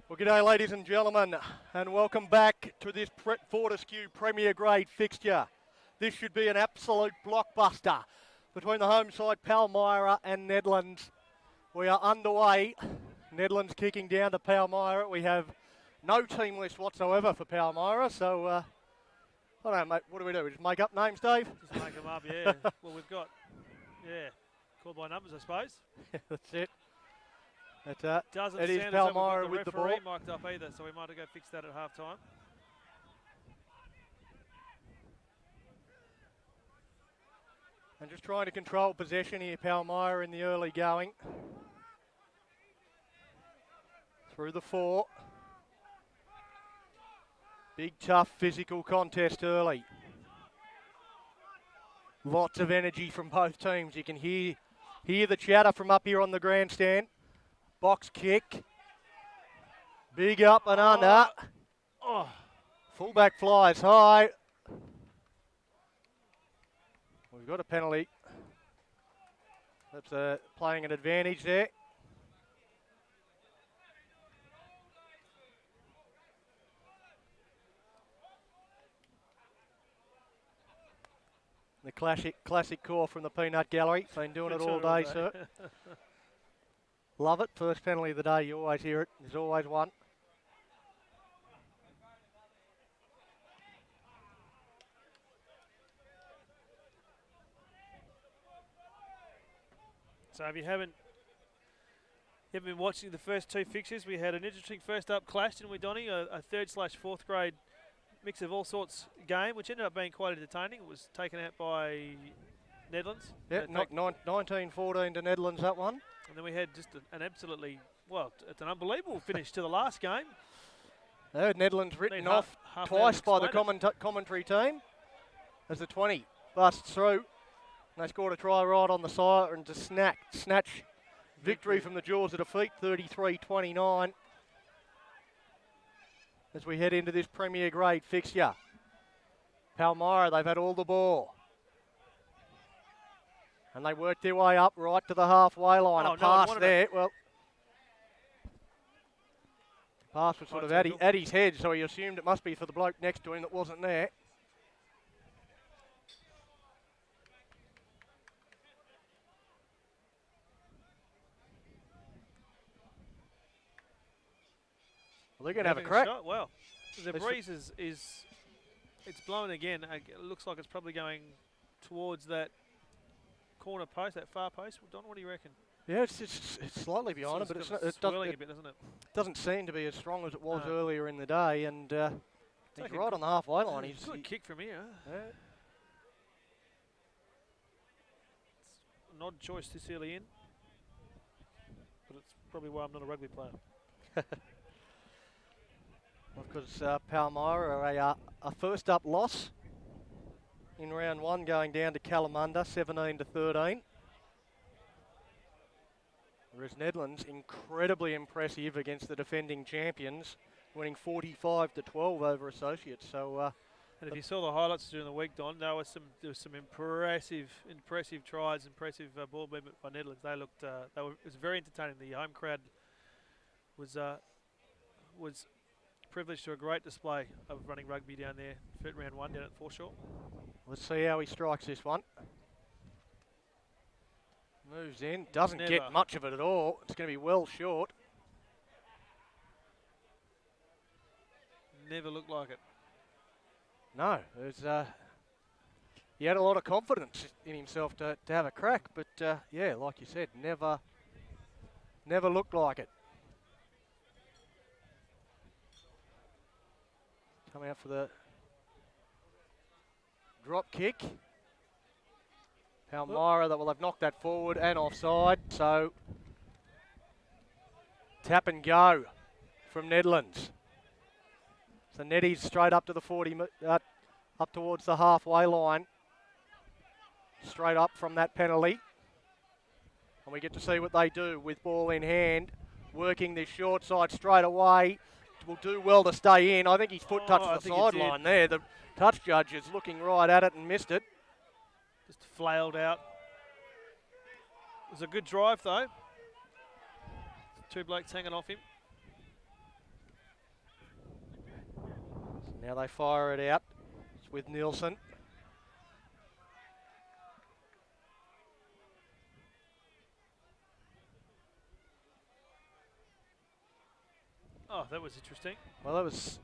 Well, g'day ladies and gentlemen, and welcome back to this Fortescue Premier Grade fixture. This should be an absolute blockbuster between the home side Palmyra and Nedlands. We are underway. Nedlands kicking down to Palmyra. We have no team list whatsoever for Palmyra, so I don't know, mate, what do? We just make up names, Dave? Just make them up, yeah. Well, we've got, call by numbers, I suppose. That's it. Doesn't it is sound as though Palmyra we've with got the the referee ball. mic'd up either, so we might have to go fix that at half time. And just trying to control possession here, Palmyra in the early going. Through the four. Big, tough, physical contest early. Lots of energy from both teams. You can hear the chatter from up here on the grandstand. Box kick. Big up and under. Oh. Fullback flies high. We've got a penalty. That's playing an advantage there. The classic call from the Peanut Gallery. Been doing it all day, sir. Love it. First penalty of the day. You always hear it. There's always one. So if you haven't been watching the first two fixtures, we had an interesting first up clash, didn't we, Donny? A third/fourth grade mix of all sorts game, which ended up being quite entertaining. It was taken out by Nedlands. Yeah, 19-14 to Nedlands, that one. And then we had just an absolutely, well, it's an unbelievable finish to the last game. Nedlands written off twice by the commentary team as the 20 busts through. And they scored a try right on the side and to snatch victory from the jaws of defeat, 33-29. As we head into this Premier Grade fixture. Palmyra, they've had all the ball. And they worked their way up right to the halfway line. A pass there. Well, pass was sort of at his head, so he assumed it must be for the bloke next to him that wasn't there. Well, they're going to have a crack. Well, the breeze is it's blowing again. It looks like it's probably going towards that corner post, that far post. Well, Don, what do you reckon? Yeah, it's slightly behind it, but it doesn't seem to be as strong as it was earlier in the day. And he's right on the halfway line. He's good kick from here. Yeah. It's an odd choice this early in, but it's probably why I'm not a rugby player. Because Palmyra are a first up loss in round one, going down to Kalamunda, 17-13. Whereas Nedlands, incredibly impressive against the defending champions, winning 45-12 over Associates. So, and if you saw the highlights during the week, Don, there was some impressive tries, impressive ball movement by Nedlands. It was very entertaining. The home crowd was privileged to a great display of running rugby down there for round one down at Fortescue. Let's see how he strikes this one. Moves in, doesn't get much of it at all. It's going to be well short. Never looked like it. No, he had a lot of confidence in himself to have a crack, but yeah, like you said, never looked like it. Coming out for the drop kick. Palmyra, that will have knocked that forward and offside. So tap and go from Nedlands. So Neddy's straight up to the 40, up towards the halfway line. Straight up from that penalty. And we get to see what they do with ball in hand. Working this short side straight away. Will do well to stay in. I think his foot touched the sideline there. The touch judge is looking right at it and missed it. Just flailed out. It was a good drive though. Two blokes hanging off him. So now they fire it out. It's with Nielsen. Oh, that was interesting. Well, that was...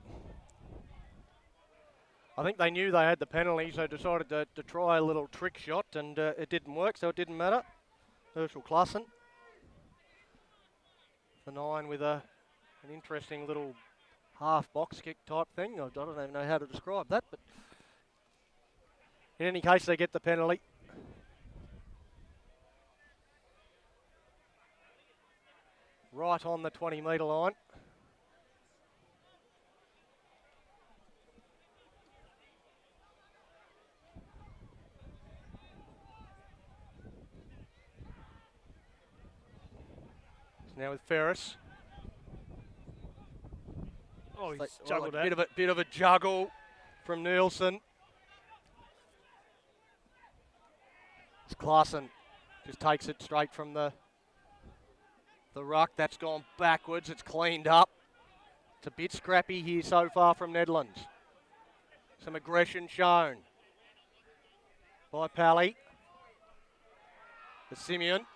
I think they knew they had the penalty, so decided to try a little trick shot, and it didn't work, so it didn't matter. Herschel Klassen. The 9 with an interesting little half box kick type thing. I don't even know how to describe that, but in any case, they get the penalty. Right on the 20-metre line. Now with Ferris. Oh, he's juggled a bit of a juggle from Nielsen. It's Klassen Just takes it straight from the ruck. That's gone backwards. It's cleaned up. It's a bit scrappy here so far from Nedlands. Some aggression shown by Pally. The Simeon.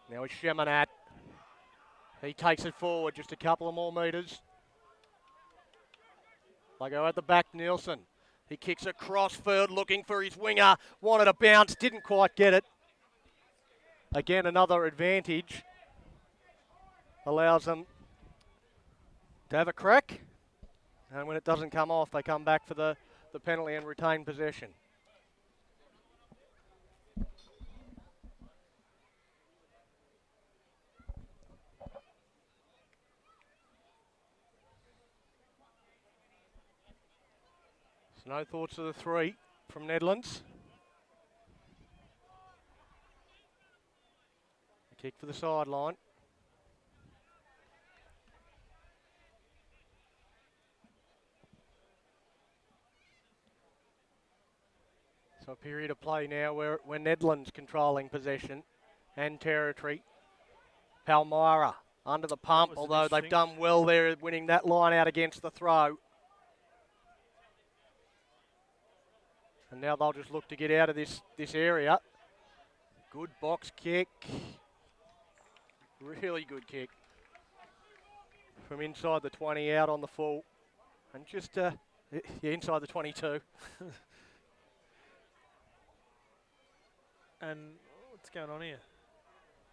Now it's Shemanat. He takes it forward just a couple of more metres. They go at the back, Nielsen. He kicks across field looking for his winger. Wanted a bounce, didn't quite get it. Again, another advantage. Allows them to have a crack. And when it doesn't come off, they come back for the penalty and retain possession. So no thoughts of the three from Nedlands. A kick for the sideline. So a period of play now where Nedlands controlling possession and territory. Palmyra under the pump, although they've done well there winning that line out against the throw. And now they'll just look to get out of this area. Good box kick. Really good kick. From inside the 20 out on the full. And just inside the 22. And what's going on here?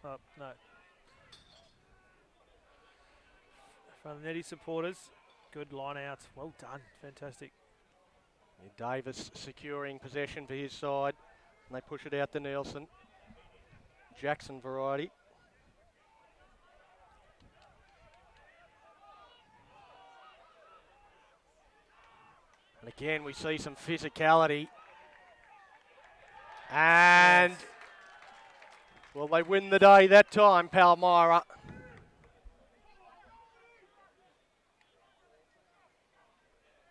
Oh, no. From the Netty supporters, good line outs. Well done. Fantastic. Davis securing possession for his side. And they push it out to Nielsen. Jackson variety. And again, we see some physicality. And, well, they win the day that time, Palmyra.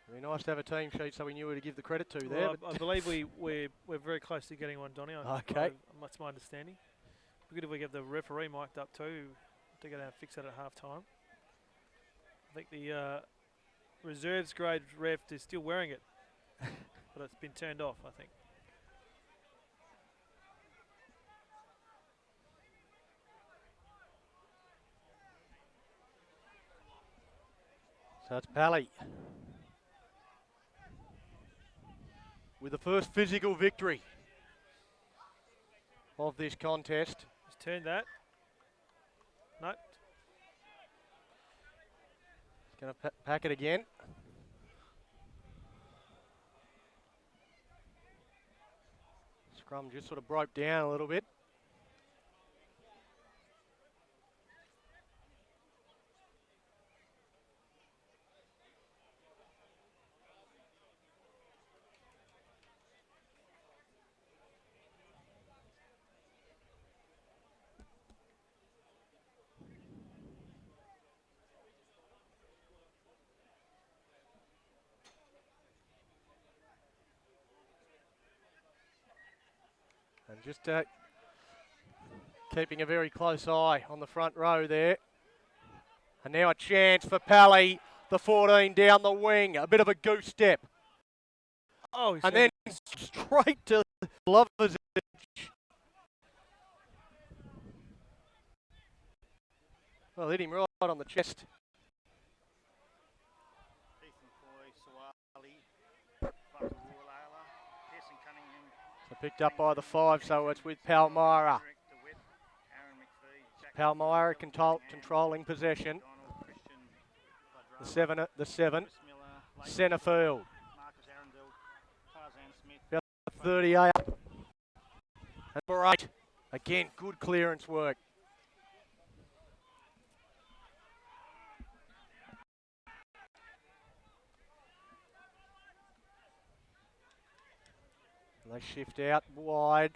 Very nice to have a team sheet so we knew who to give the credit to there. Well, I believe we're very close to getting one, Donny. Okay. That's my understanding. Good if we get the referee mic'd up too to go down and fix that at half time. I think the reserves grade ref is still wearing it, but it's been turned off, I think. So it's Pally with the first physical victory of this contest. Just turned that. No. He's going to pack it again. Scrum just sort of broke down a little bit. And just keeping a very close eye on the front row there. And now a chance for Pally, the 14 down the wing. A bit of a goose step. Oh, and then straight to Lover's edge. Well, hit him right on the chest. So picked up by the 5, so it's with Palmyra. Palmyra controlling possession. The 7, centre field. About 38. And for 8. Again, good clearance work. They shift out wide.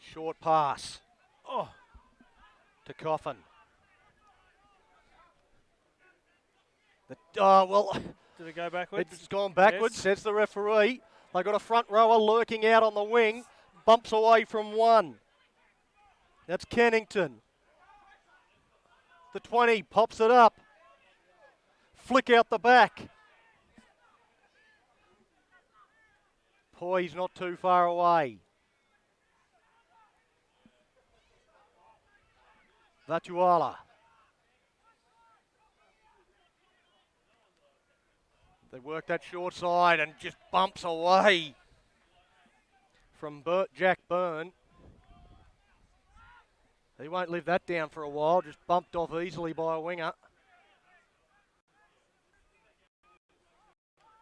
Short pass. Oh, to Coffin. Well, Did it go backwards? it's gone backwards, Yes. says the referee. They got a front rower lurking out on the wing. Bumps away from one. That's Kennington. The 20 pops it up. Flick out the back. Poise not too far away. Vatuala. They work that short side and just bumps away from Jack Byrne. He won't live that down for a while, just bumped off easily by a winger.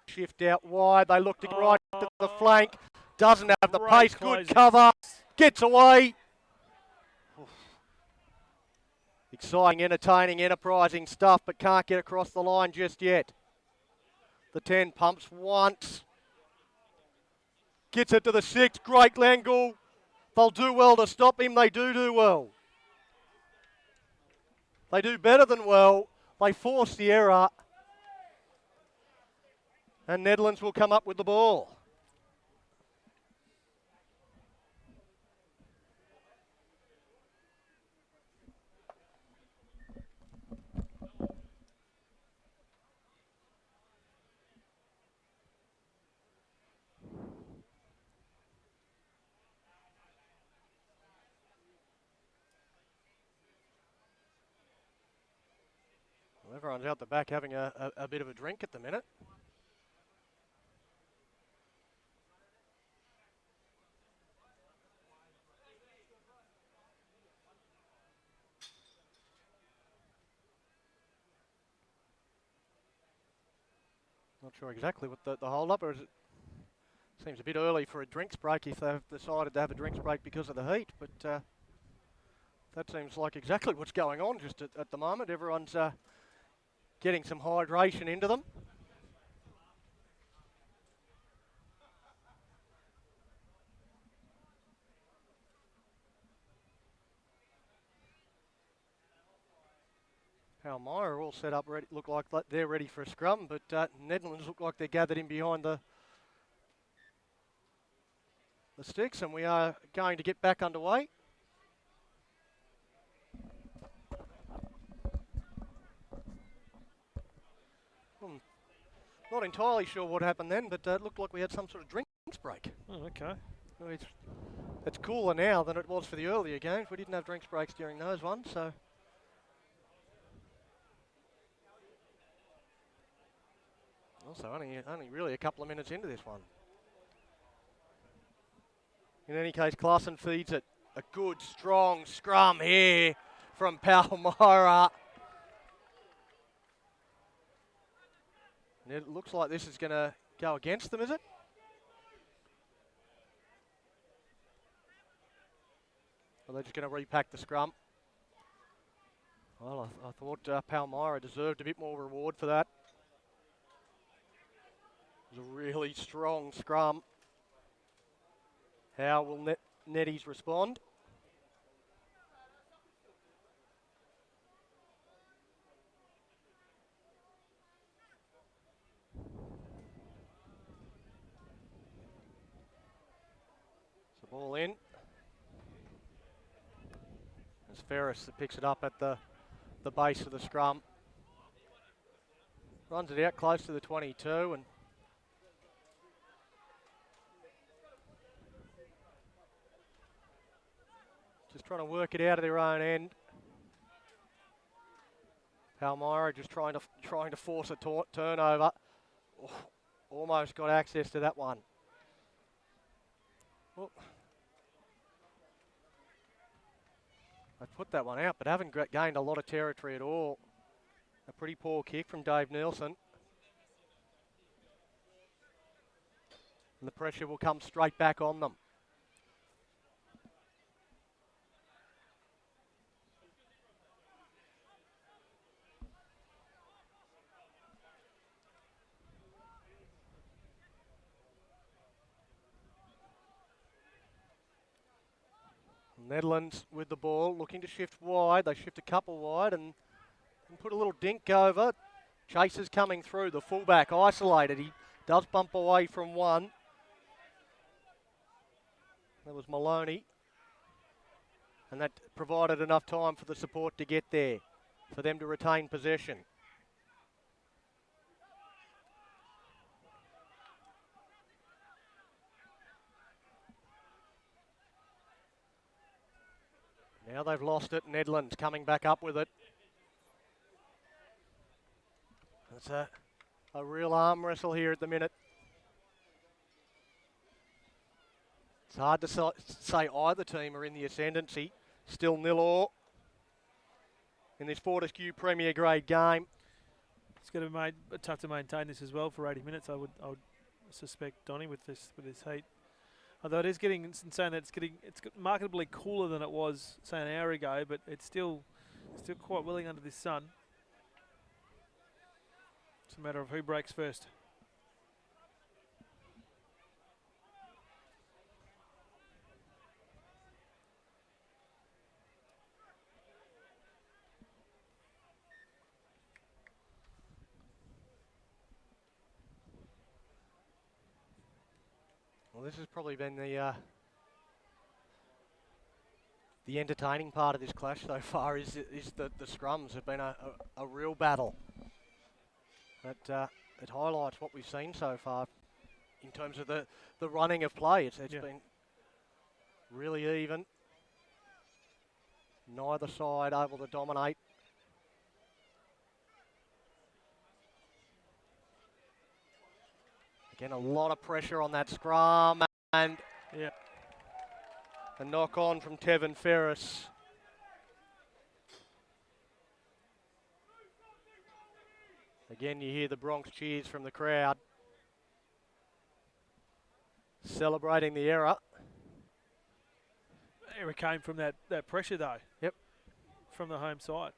Shift out wide, they looked right to the flank. Doesn't have the Great pace, closing. good cover. Gets away. Oof. Exciting, entertaining, enterprising stuff, but can't get across the line just yet. The 10 pumps once. Gets it to the 6, great angle. They'll do well to stop him, they do well. They do better than well. They force the error. And Nedlands will come up with the ball. Well, everyone's out the back having a bit of a drink at the minute. Not sure exactly what the hold up, or is it seems a bit early for a drinks break if they've decided to have a drinks break because of the heat, but that seems like exactly what's going on just at the moment. Everyone's getting some hydration into them. Palmyra are all set up, ready, look like they're ready for a scrum, but Nedlands look like they're gathered in behind the sticks, and we are going to get back underway. Not entirely sure what happened then, but it looked like we had some sort of drinks break. Oh, okay. Well, it's cooler now than it was for the earlier games. We didn't have drinks breaks during those ones, so. Also, only really a couple of minutes into this one. In any case, Claassen feeds it. A good, strong scrum here from Palmyra. And it looks like this is going to go against them, is it? Or they're just going to repack the scrum? Well, I thought Palmyra deserved a bit more reward for that. It was a really strong scrum. How will Netties respond? The ball in. It's Ferris that picks it up at the base of the scrum. Runs it out close to the 22 and just trying to work it out of their own end. Palmyra just trying to force a turnover. Oh, almost got access to that one. Oh. They put that one out, but haven't gained a lot of territory at all. A pretty poor kick from Dave Nielsen. And the pressure will come straight back on them. Nedlands with the ball, looking to shift wide. They shift a couple wide and put a little dink over. Chasers coming through. The fullback isolated. He does bump away from one. That was Maloney. And that provided enough time for the support to get there, for them to retain possession. Now they've lost it. Nedlands coming back up with it. It's a real arm wrestle here at the minute. It's hard to say either team are in the ascendancy. Still 0-0 in this Fortescue Premier Grade game. It's going to be tough to maintain this as well for 80 minutes. I would suspect, Donny, with this heat. Although it is getting, it's saying that it's markedly cooler than it was, say, an hour ago, but it's still quite willing under this sun. It's a matter of who breaks first. Well, this has probably been the entertaining part of this clash so far. Is the scrums have been a real battle. It highlights what we've seen so far in terms of the running of play. It's been really even. Neither side able to dominate. Again, a lot of pressure on that scrum, and a knock on from Tevin Ferris. Again, you hear the Bronx cheers from the crowd, celebrating the error. Error came from that pressure, though. Yep. From the home side.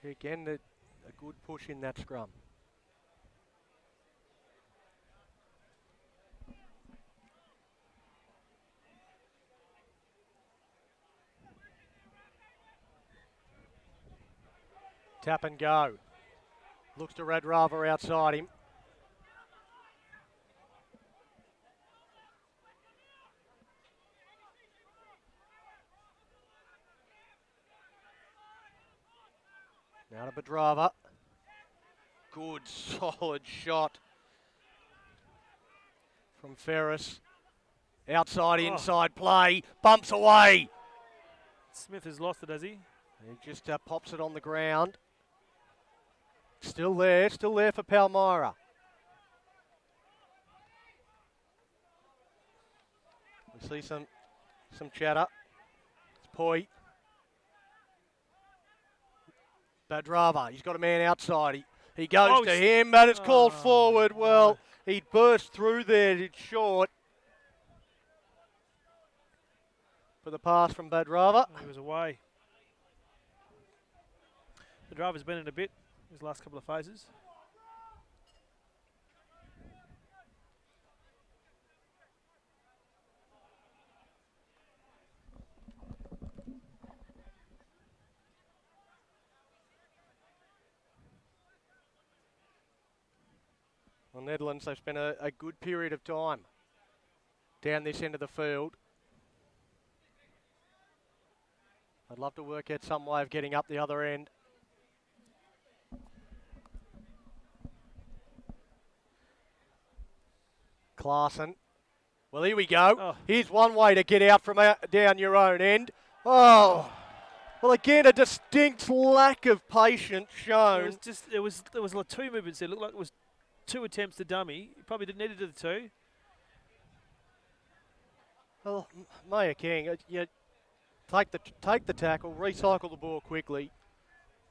Again, a good push in that scrum. Tap and go. Looks to Red Rava outside him. Now to Bedrava. Good, solid shot from Ferris. Outside, inside play. Bumps away. Smith has lost it, has he? He just pops it on the ground. Still there for Palmyra. We see some chatter. It's Poi. Badrava, he's got a man outside. He goes to him, but it's called forward. Well, he burst through there. It's short. For the pass from Badrava. He was away. Badrava's been in a bit his last couple of phases. Well, Nedlands, they've spent a good period of time down this end of the field. I'd love to work out some way of getting up the other end. Clarkson. Well, here we go. Oh. Here's one way to get out from down your own end. Oh. Well, again, a distinct lack of patience shown. There was like two movements there. It looked like it was two attempts to dummy. He probably didn't need to do the two. Well, Maya King, you take the tackle, recycle the ball quickly,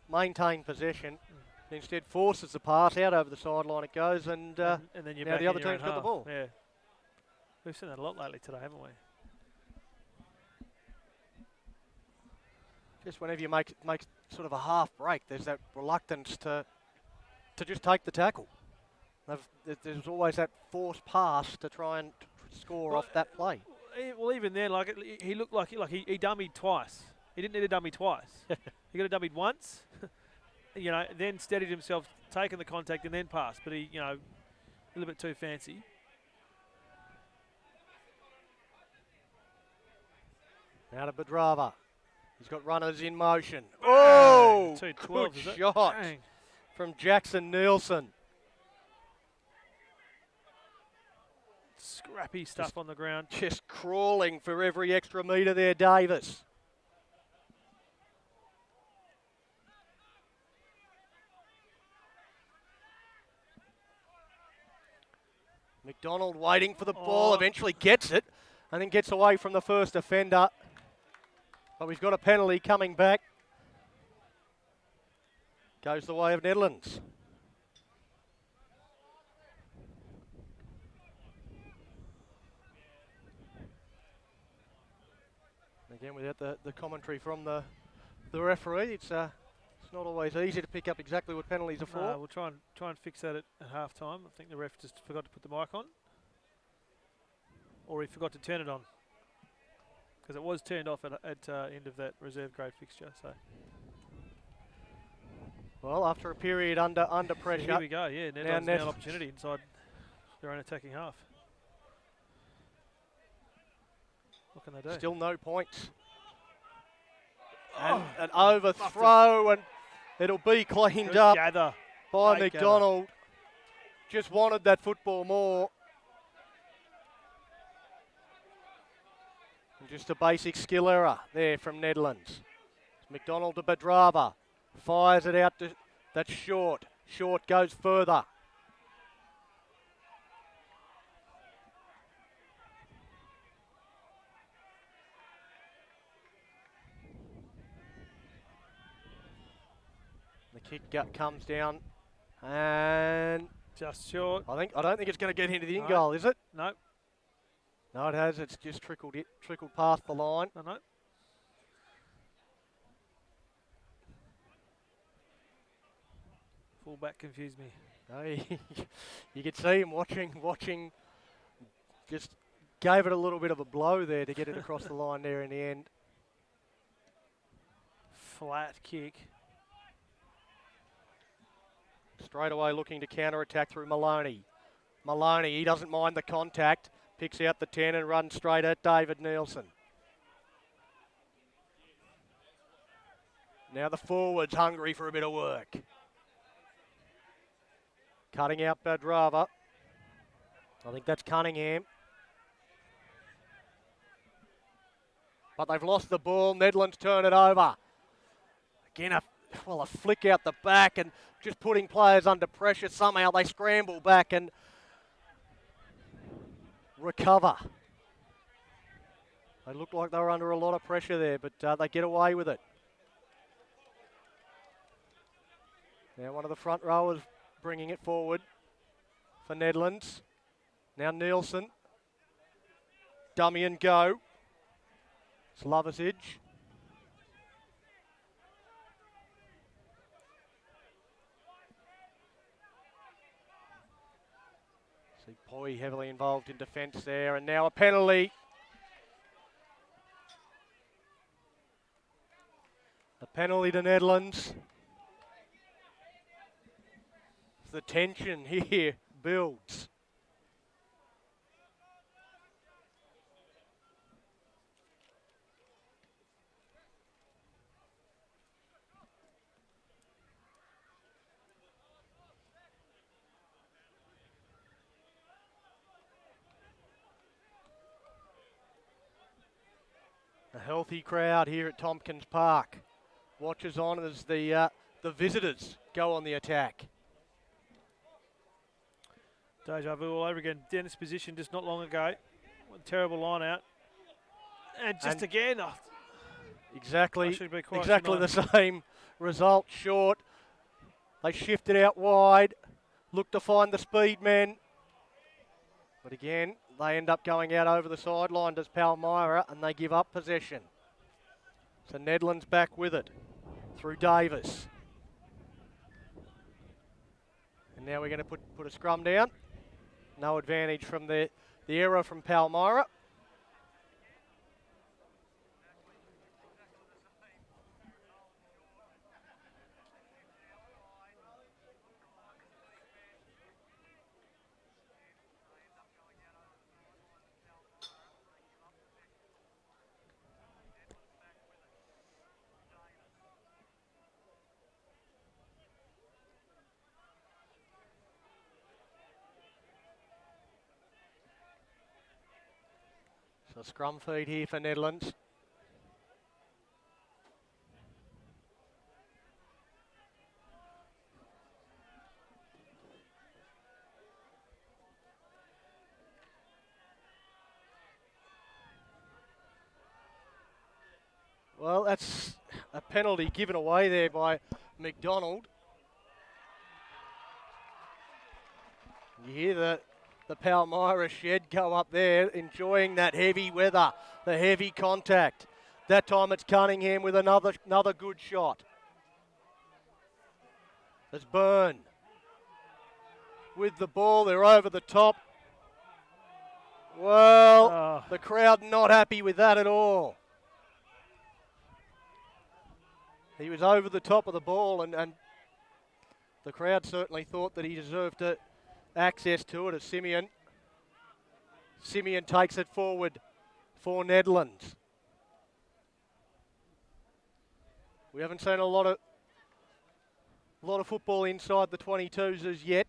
maintain possession. Instead, forces the pass out over the sideline. It goes, and then you're now back the other in your team's own got the half. ball. Yeah, we've seen that a lot lately today, haven't we? Just whenever you make sort of a half break, there's that reluctance to just take the tackle. There's always that forced pass to try and score off that play. Well, even then, like he looked like he dummied twice. He didn't need to dummy twice. He got to dummied once, then steadied himself, taken the contact and then passed. But he, a little bit too fancy. Now to Badrava. He's got runners in motion. Oh, 2-12, good is it? shot Dang. from Jackson Nielsen. Scrappy stuff on the ground. Just crawling for every extra metre there, Davis. McDonald waiting for the ball, eventually gets it, and then gets away from the first offender. But we've got a penalty coming back. Goes the way of Nedlands. Again, without the commentary from the referee, it's not always easy to pick up exactly what penalties are for. No, we'll try and fix that at half time. I think the ref just forgot to put the mic on, or he forgot to turn it on, because it was turned off at end of that reserve grade fixture. So, well, after a period under pressure, here we go. Yeah, Nedlands now an opportunity inside their own attacking half. What can they do? Still no points. And an overthrow, and it'll be cleaned up by McDonald. Just wanted that football more. And just a basic skill error there from Nedlands. McDonald to Badrava. Fires it out to, that's short. Short goes further. The kick comes down and just short. I don't think it's going to get into the in goal, is it? No. No, it has. It's just trickled past the line. No. Fullback confused me. No, you could see him watching. Just gave it a little bit of a blow there to get it across the line there in the end. Flat kick. Straight away looking to counter-attack through Maloney. Maloney, he doesn't mind the contact. Picks out the 10 and runs straight at David Nielsen. Now the forwards hungry for a bit of work. Cutting out Badrava. I think that's Cunningham. But they've lost the ball. Nedlands turn it over. Again, a flick out the back and just putting players under pressure. Somehow they scramble back and recover. They looked like they were under a lot of pressure there, but they get away with it. Now one of the front rowers bringing it forward for Nedlands. Now Nielsen. Dummy and go. It's Loversage. See Poi heavily involved in defence there, and now a penalty. A penalty to Nedlands. The tension here builds. A healthy crowd here at Tompkins Park. Watches on as the visitors go on the attack. Deja vu all over again. Dennis position just not long ago. What a terrible line out. And just again. Exactly the same result. Short. They shift it out wide. Look to find the speed men. But again, they end up going out over the sideline, does Palmyra, and they give up possession. So Nedlands back with it through Davis. And now we're going to put a scrum down. No advantage from the error from Palmyra. So scrum feed here for Nedlands. Well, that's a penalty given away there by McDonald. You hear the Palmyra shed go up there, enjoying that heavy weather, the heavy contact. That time it's Cunningham with another good shot. It's Byrne with the ball. They're over the top. Well, the crowd not happy with that at all. He was over the top of the ball, and the crowd certainly thought that he deserved access to it as Simeon takes it forward for Nedlands. We haven't seen a lot of football inside the 22s as yet.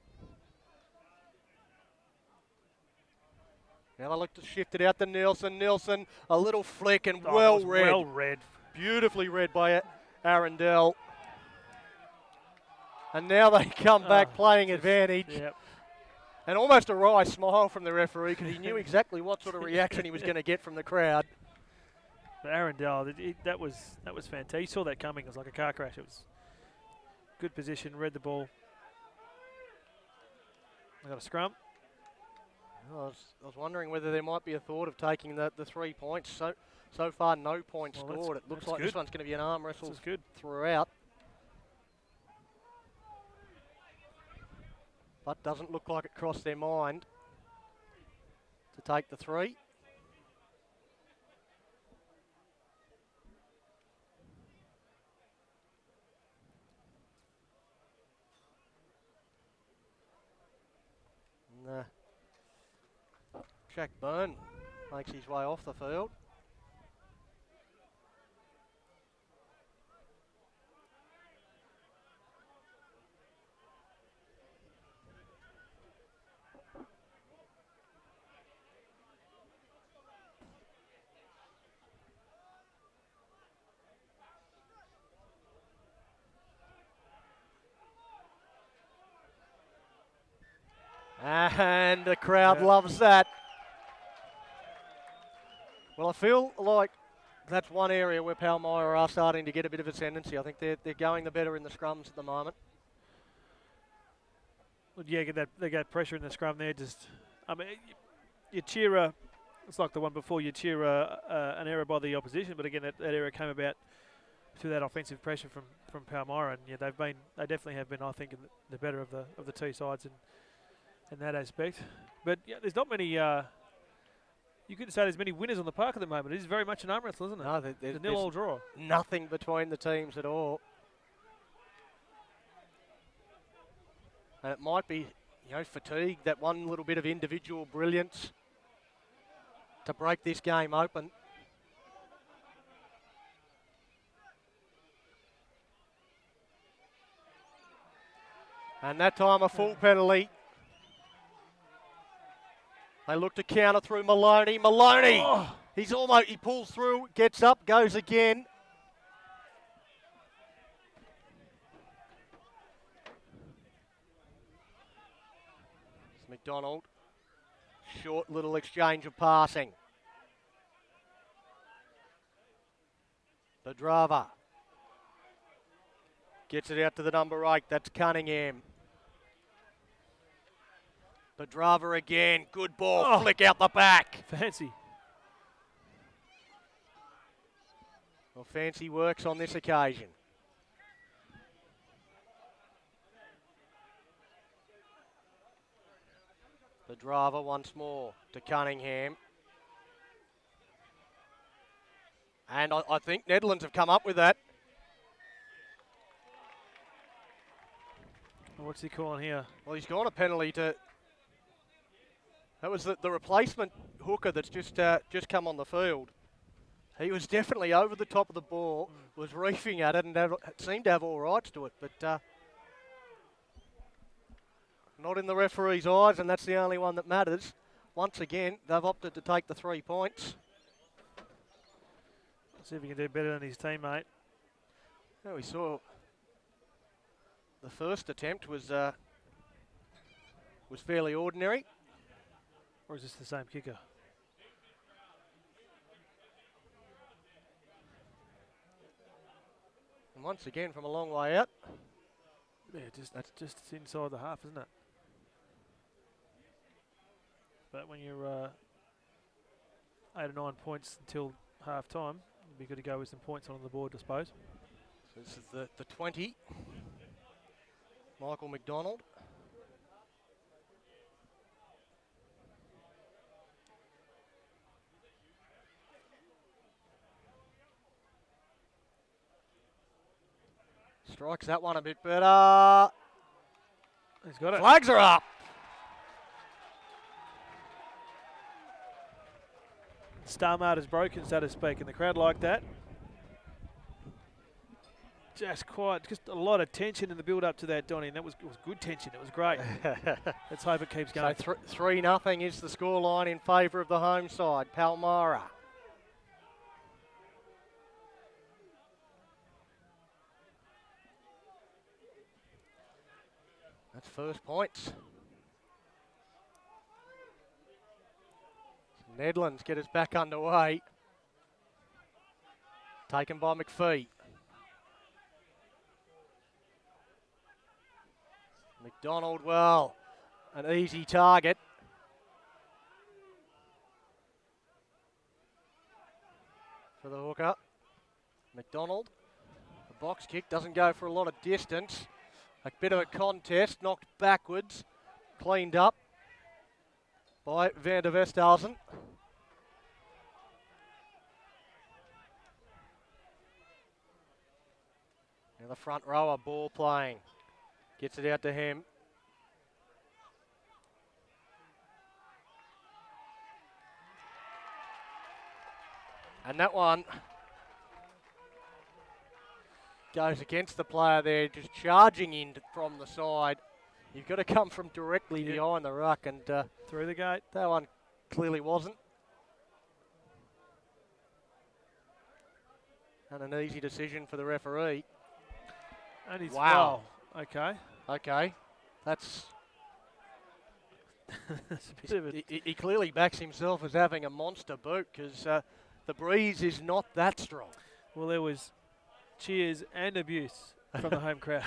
Now they look to shift it out to Nielsen. Nielsen, a little flick and well read. Well read. Beautifully read by Arundel. And now they come back playing advantage. Yep. And almost a wry smile from the referee because he knew exactly what sort of reaction he was going to get from the crowd. But Arundel, that was fantastic. He saw that coming. It was like a car crash. It was good position, read the ball. I got a scrum. I was wondering whether there might be a thought of taking the 3 points. So far, no points scored. It looks like this one's going to be an arm wrestle throughout. But doesn't look like it crossed their mind to take the 3. Jack Byrne makes his way off the field. And the crowd loves that. Well, I feel like that's one area where Palmyra are starting to get a bit of ascendancy. I think they're going the better in the scrums at the moment. Well, yeah, they got pressure in the scrum there. I mean, you cheer it's like the one before. You cheer an error by the opposition, but again, that error came about through that offensive pressure from Palmyra, and yeah, they definitely have been, I think, in the better of the two sides in that aspect. But yeah, there's not many. You couldn't say there's many winners on the park at the moment. It is very much an arm wrestle, isn't it? No, there's a nil-all draw. Nothing between the teams at all. And it might be, fatigue, that one little bit of individual brilliance to break this game open. And that time a full penalty. They look to counter through Maloney. Maloney! Oh. He pulls through, gets up, goes again. It's McDonald. Short little exchange of passing. Pedrava. Gets it out to the number 8. That's Cunningham. Pedrava again. Good ball. Flick out the back. Fancy. Well, fancy works on this occasion. Pedrava once more to Cunningham. And I think Nedlands have come up with that. What's he calling here? Well, he's gone a penalty to... That was the replacement hooker that's just come on the field. He was definitely over the top of the ball, was reefing at it, and seemed to have all rights to it. But not in the referee's eyes, and that's the only one that matters. Once again, they've opted to take the 3 points. See if he can do better than his teammate. Yeah, we saw the first attempt was fairly ordinary. Or is this the same kicker? And once again from a long way out. Yeah, just inside the half, isn't it? But when you're 8 or 9 points until half time, it'd be good to go with some points on the board, I suppose. So this is the 20. Michael McDonald. Strikes that one a bit better. He's got it. Flags are up. Starmart is broken, so to speak, and the crowd like that. Just a lot of tension in the build-up to that, Donny, and it was good tension. It was great. Let's hope it keeps going. So 3-0 is the scoreline in favour of the home side, Palmyra. That's first points. Nedlands get us back underway. Taken by McPhee. McDonald, well, an easy target. For the hooker. McDonald, the box kick doesn't go for a lot of distance. A bit of a contest, knocked backwards, cleaned up by Van der Vesthausen. Now the front rower ball playing. Gets it out to him. And that one goes against the player there, just charging in from the side. You've got to come from directly behind the ruck, and through the gate. That one clearly wasn't. And an easy decision for the referee. And he's wow. Okay. Okay. That's That's a bit of a he clearly backs himself as having a monster boot, because the breeze is not that strong. Well, there was cheers and abuse from the home crowd.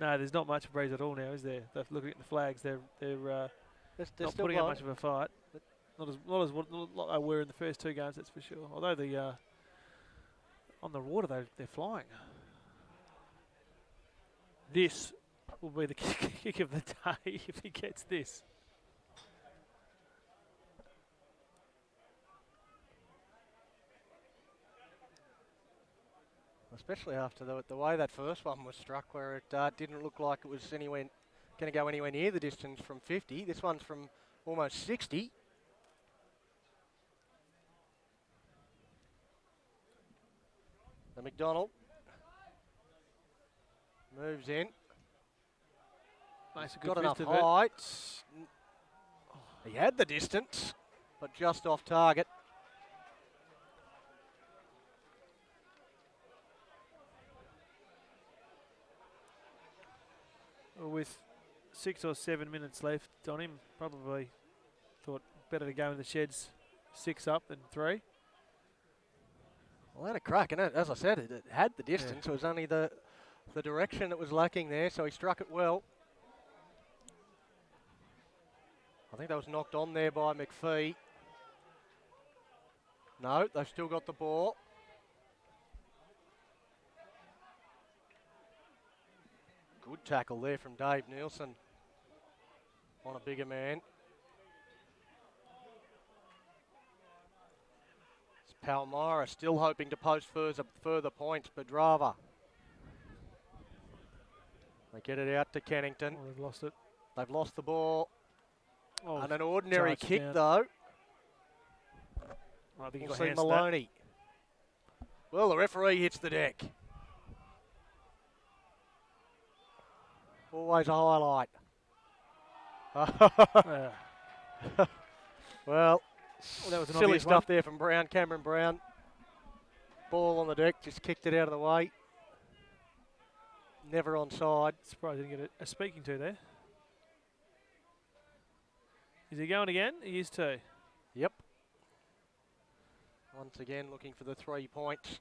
No, there's not much breeze at all now, is there? They're looking at the flags. They're not putting up much of a fight. Not as what they were in the first two games, that's for sure. Although the on the water they're flying. This will be the kick of the day if he gets this. Especially after the way that first one was struck, where it didn't look like it was going to go anywhere near the distance from 50. This one's from almost 60. The McDonald moves in. Makes a got good enough fist of it. height. He had the distance, but just off target. Well, with 6 or 7 minutes left on him, probably thought better to go in the sheds 6 up than 3. Well, had a crack, and as I said, it had the distance. It was only the direction that was lacking there, so he struck it well. I think that was knocked on there by McPhee. No, they've still got the ball. Good tackle there from Dave Nielsen on a bigger man. It's Palmyra still hoping to post further points, but Drava. They get it out to Kennington. Oh, they've lost it. They've lost the ball. Oh, and an ordinary kick, down. though. I think We'll he see got hands to that. Maloney. Well, the referee hits the deck. Always a highlight. Yeah. Well, Well, that was an silly obvious stuff one. there from Brown, Cameron Brown. Ball on the deck, just kicked it out of the way. Never onside. Surprised he didn't get a speaking to there. Is he going again? He is too. Yep. Once again, looking for the 3 points.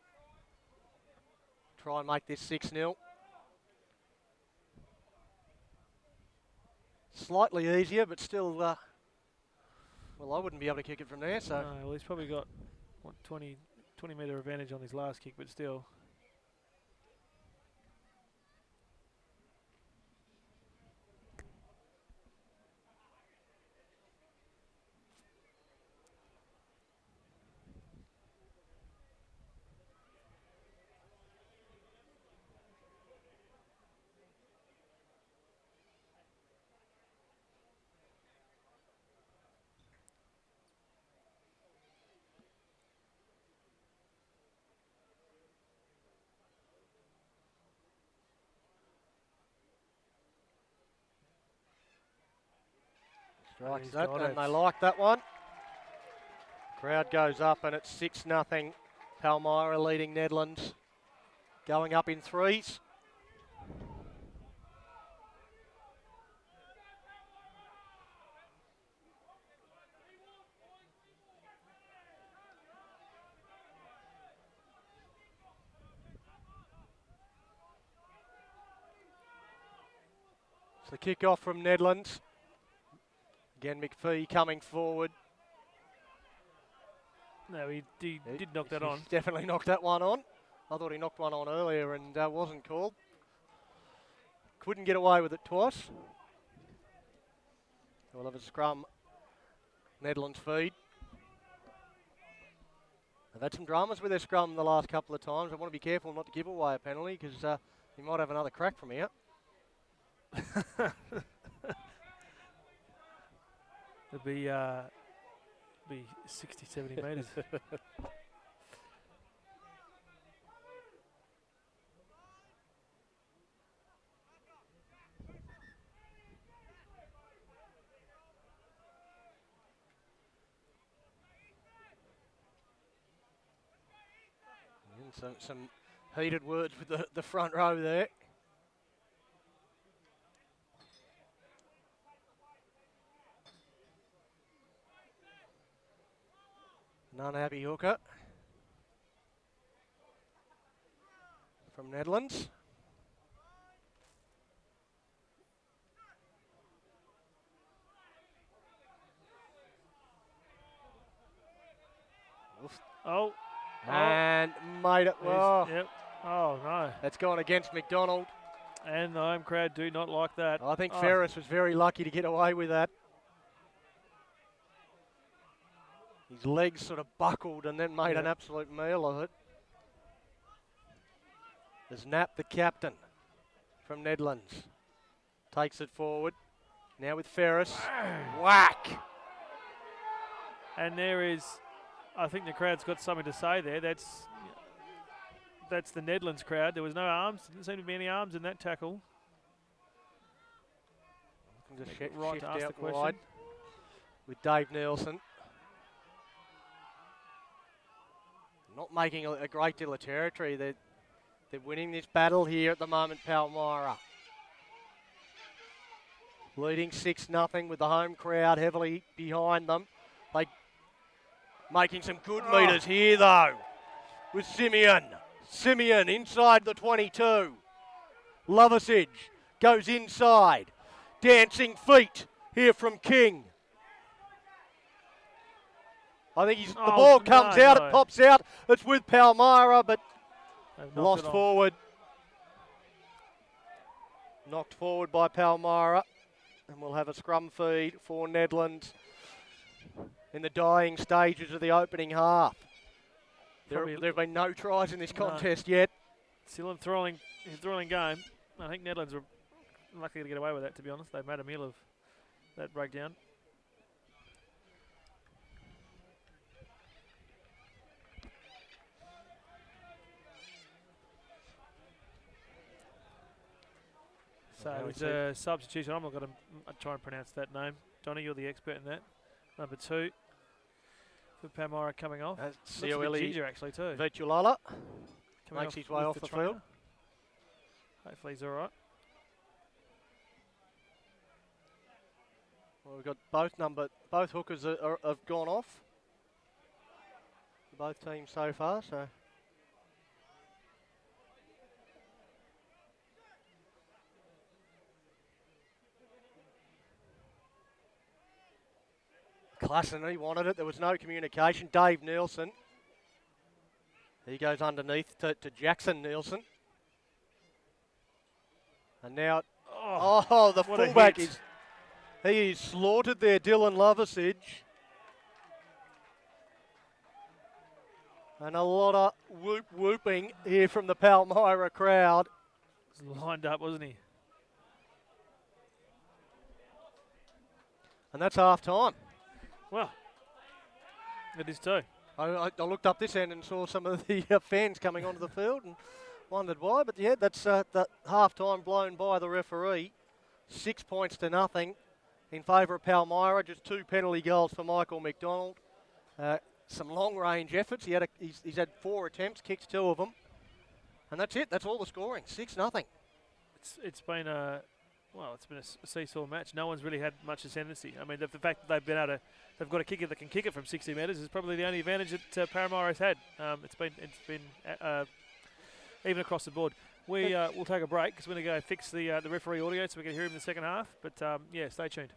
Try and make this 6-0. Slightly easier, but still, well, I wouldn't be able to kick it from there, so. No, well, he's probably got, what, 20 metre advantage on his last kick, but still. Strikes He's that, got and it. they like that one. Crowd goes up, and it's 6-0. Palmyra leading Nedlands. Going up in 3s. It's the kick-off from Nedlands. Again, McPhee coming forward. No, he did knock that He's on. definitely knocked that one on. I thought he knocked one on earlier and wasn't called. Couldn't get away with it twice. We'll have a scrum. Nedlands feed. They've had some dramas with their scrum the last couple of times. I want to be careful not to give away a penalty because he might have another crack from here. It'll be 60, 70 metres. And some heated words with the front row there. An unhappy hooker from Nedlands. Oh. And made it. Oh, Yep. Oh, no. that's gone against McDonald. And the home crowd do not like that. I think Ferris was very lucky to get away with that. His legs sort of buckled and then made an absolute meal of it. There's Knapp, the captain from Nedlands. Takes it forward. Now with Ferris. Whack! And there is, I think the crowd's got something to say there. That's the Nedlands crowd. There was no arms. Didn't seem to be any arms in that tackle. Just Right shift to ask the out question. wide with Dave Nielsen. Not making a great deal of territory. They're winning this battle here at the moment, Palmyra. Leading 6-0 with the home crowd heavily behind them. They making some good meters here though with Simeon. Simeon inside the 22. Loversage goes inside. Dancing feet here from King. I think the ball comes out, it pops out. It's with Palmyra, but lost forward. Knocked forward by Palmyra. And we'll have a scrum feed for Nedlands in the dying stages of the opening half. There have been no tries in this contest yet. Still a thrilling game. I think Nedlands were lucky to get away with that, to be honest. They made a meal of that breakdown. So it was a substitution. I'm not going to try and pronounce that name. Donnie, you're the expert in that. Number 2. for Palmyra coming off. Looks a bit Siaweli ginger actually too. Vetulala Coming makes his way with off the trainer. field. Hopefully he's all right. Well, we've got both hookers have gone off. Both teams so far, so. Klassen, he wanted it. There was no communication. Dave Nielsen. He goes underneath to Jackson Nielsen. And now, the what a fullback hit. he is slaughtered there, Dylan Loversage. And a lot of whooping here from the Palmyra crowd. He was lined up, wasn't he? And that's half time. Well, it is too. I looked up this end and saw some of the fans coming onto the field and wondered why. But yeah, that's the half time blown by the referee. 6 points to nothing in favour of Palmyra. Just 2 penalty goals for Michael McDonald. Some long range efforts. He's had 4 attempts, kicked 2 of them. And that's it. That's all the scoring. 6-0. It's been a seesaw match. No one's really had much ascendancy. I mean, the fact that they've got a kicker that can kick it from 60 metres is probably the only advantage that Palmyra's had. It's been even across the board. We'll take a break because we're going to go fix the referee audio so we can hear him in the second half. But yeah, stay tuned.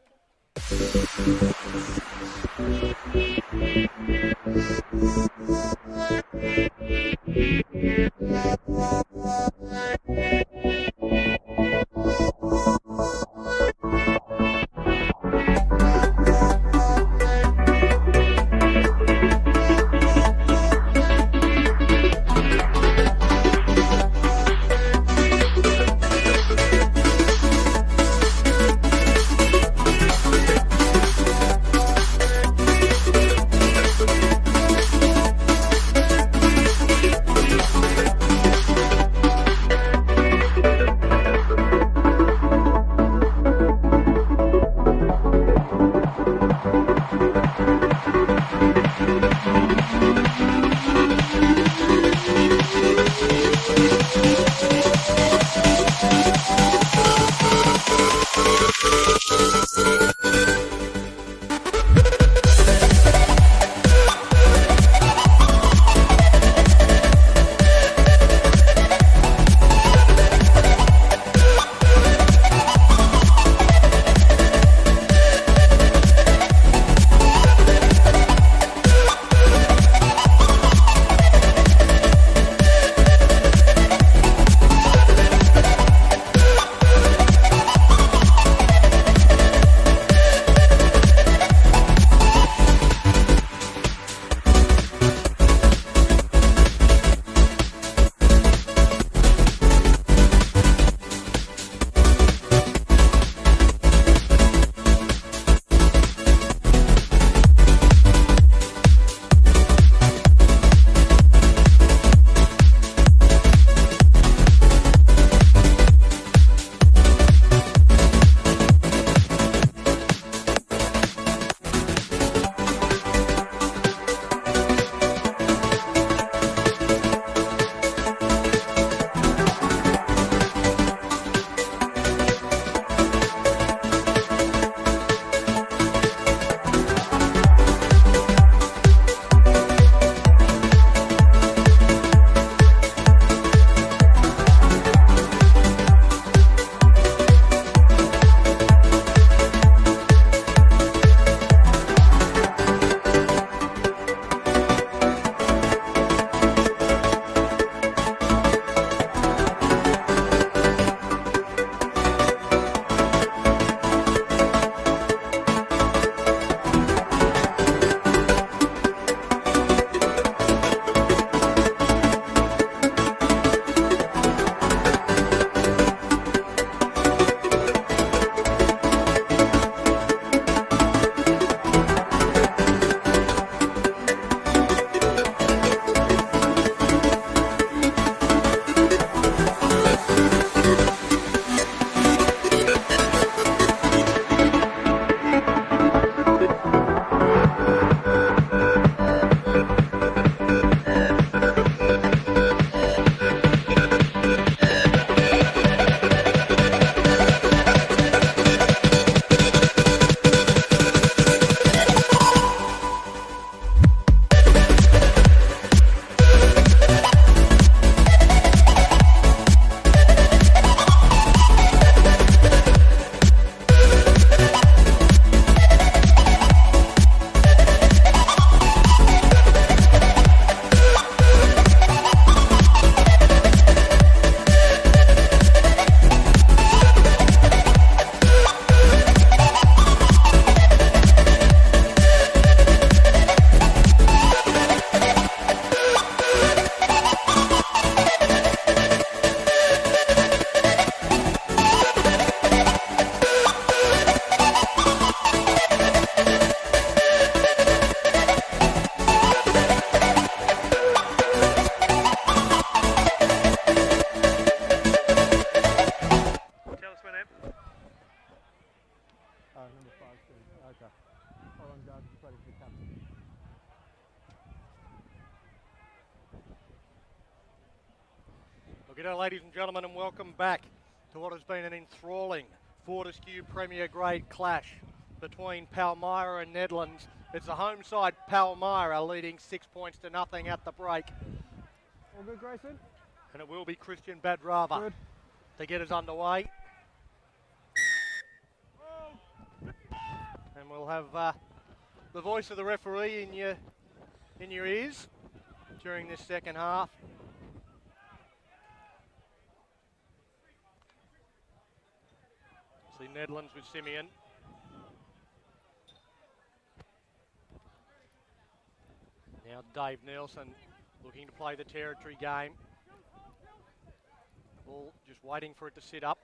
on guard, just waiting for the captain. Well, g'day ladies and gentlemen, and welcome back to what has been an enthralling Fortescue Premier Grade clash between Palmyra and Nedlands. It's the home side Palmyra leading 6 points to nothing at the break. All good, Grayson? And it will be Christian Badrava to get us underway. And we'll have the voice of the referee in your ears during this second half. See Nedlands with Simeon. Now Dave Nelson looking to play the territory game. Ball just waiting for it to sit up.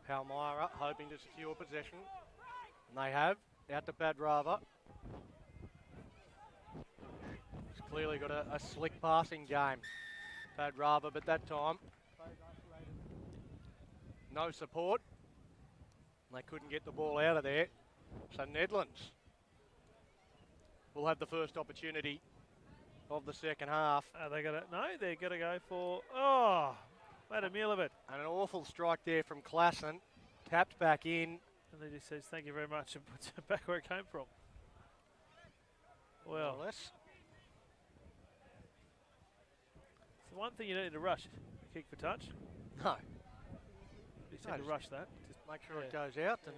Palmyra hoping to secure possession. And they have. Out to Badrava. He's clearly got a slick passing game. Badrava, but that time no support. And they couldn't get the ball out of there. So Nedlands will have the first opportunity of the second half. They're going to go for, made a meal of it. And an awful strike there from Klassen. Tapped back in. And they just says, thank you very much, and puts it back where it came from. Well, less. It's the one thing you don't need to rush. Kick for touch. No. You just need to rush that. Just make sure it goes out. And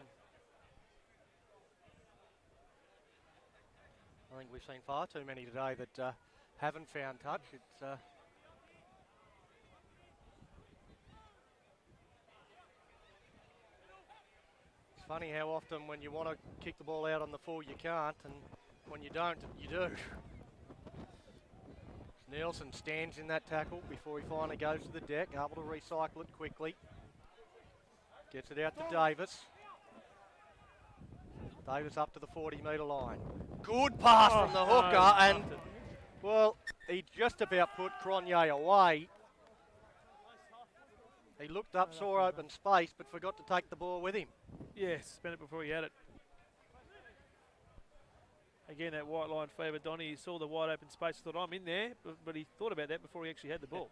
I think we've seen far too many today that haven't found touch. It's funny how often when you want to kick the ball out on the full you can't, and when you don't, you do. Nielsen stands in that tackle before he finally goes to the deck, able to recycle it quickly. Gets it out to Davis. Davis up to the 40-metre line. Good pass from the hooker, and well, he just about put Cronje away. He looked up, saw open space, but forgot to take the ball with him. Yes, spent it before he had it. Again, that white line favoured Donny. He saw the wide open space, thought, I'm in there, but he thought about that before he actually had the ball.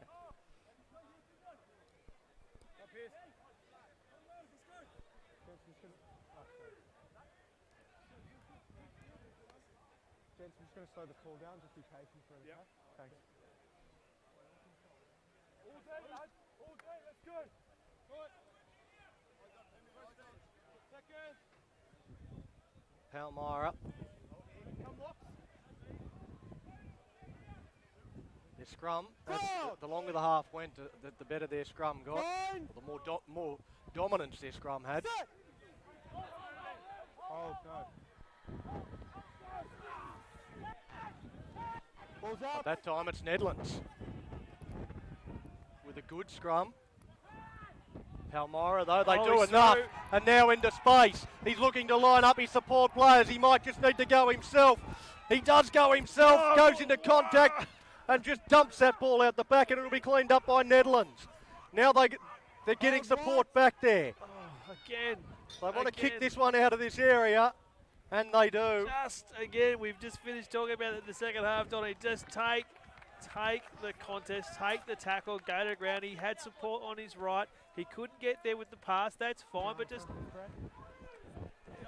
Gents, I'm just going to slow the call down, just be patient for a minute. Thanks. All day, lads. All day, let's go. Second. Palmyra. Their scrum, the longer the half went, the better their scrum got. Or the more dominance their scrum had. Oh, no. Ball's At up. that time, it's Nedlands with a good scrum. Palmyra, though, they do enough. Through. And now into space. He's looking to line up his support players. He might just need to go himself. He does go himself, goes into contact and just dumps that ball out the back, and it'll be cleaned up by Nedlands. Now they're getting support back there. Again. They want to kick this one out of this area, and they do. Just again, we've just finished talking about it in the second half, Donny. Just take the contest, take the tackle, go to ground. He had support on his right. He couldn't get there with the pass. That's fine, but just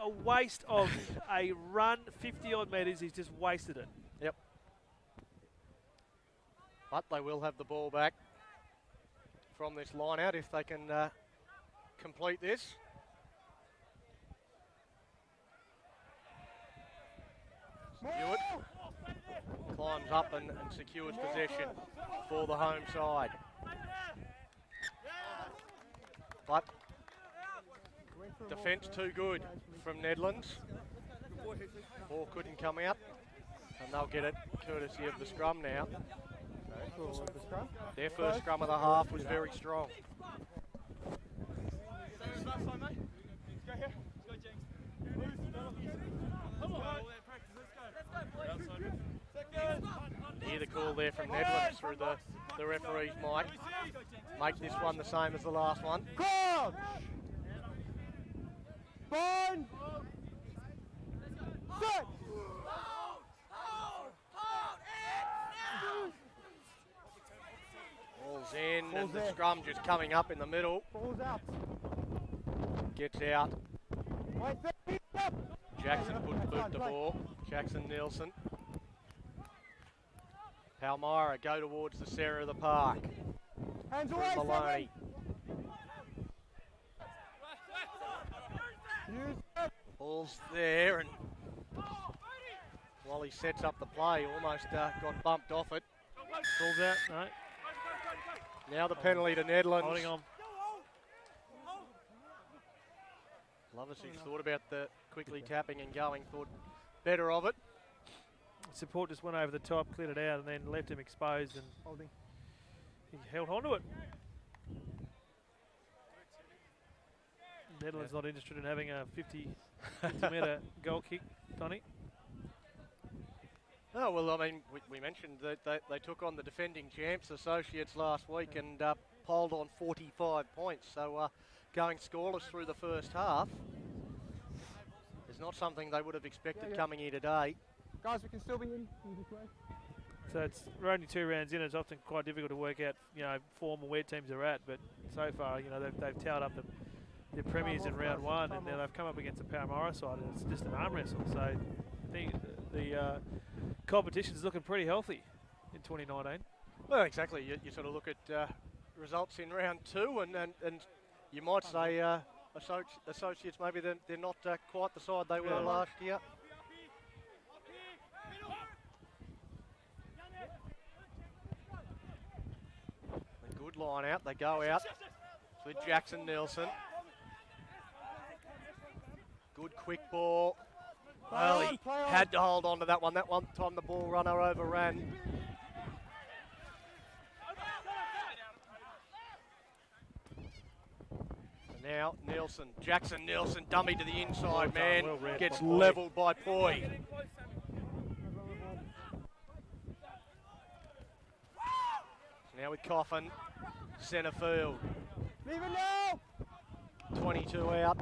a waste of a run, 50-odd metres. He's just wasted it. Yep. But they will have the ball back from this line out if they can complete this. Stewart climbs up and secures possession for the home side. But defence too good from Nedlands. Ball couldn't come out, and they'll get it courtesy of the scrum now. Their first scrum of the half was very strong. Hear the call there from Nedlands through through the referee's mic. Make this one the same as the last one. Crouch! Bind! Set! Ball's in, Ball's and the there. scrum just coming up in the middle. Ball's out. Gets out. Wait, 30 up! Jackson That's couldn't boot fine, the play. ball. Jackson Nielsen. Palmyra go towards the centre of the park. Hands Through away, Maloney. Use it. Ball's there, and while he sets up the play, almost got bumped off it. Ball's out. No. Now the penalty to Nedlands. Holding on. Lovasic's thought about the quickly tapping and going, thought better of it. Support just went over the top, cleared it out, and then left him exposed, and Holding. he held on to it. Nedlands not interested in having a 50 metre goal kick, Donny. Oh, well, I mean, we mentioned that they took on the defending champs, Associates, last week and polled on 45 points. So going scoreless through the first half is not something they would have expected coming here today. Guys, we can still be in this way. So we're only 2 rounds in. It's often quite difficult to work out, form and where teams are at. But so far, they've towed up the premiers in round 1, and now they've come up against the Palmyra side, and it's just an arm wrestle. So I think the competition's looking pretty healthy in 2019. Well, exactly. You sort of look at results in round 2, and you might say Associates maybe they're not quite the side they were last year. A good line out. They go out with Jackson Nielsen. Good quick ball. Well, he had to hold on to that one. That one time the ball runner overran. And now Nielsen, Jackson Nielsen, dummy to the inside, man. Well read Gets by Poi. levelled by Poi. Now with Coffin, centre field. Leave it now! 22 out.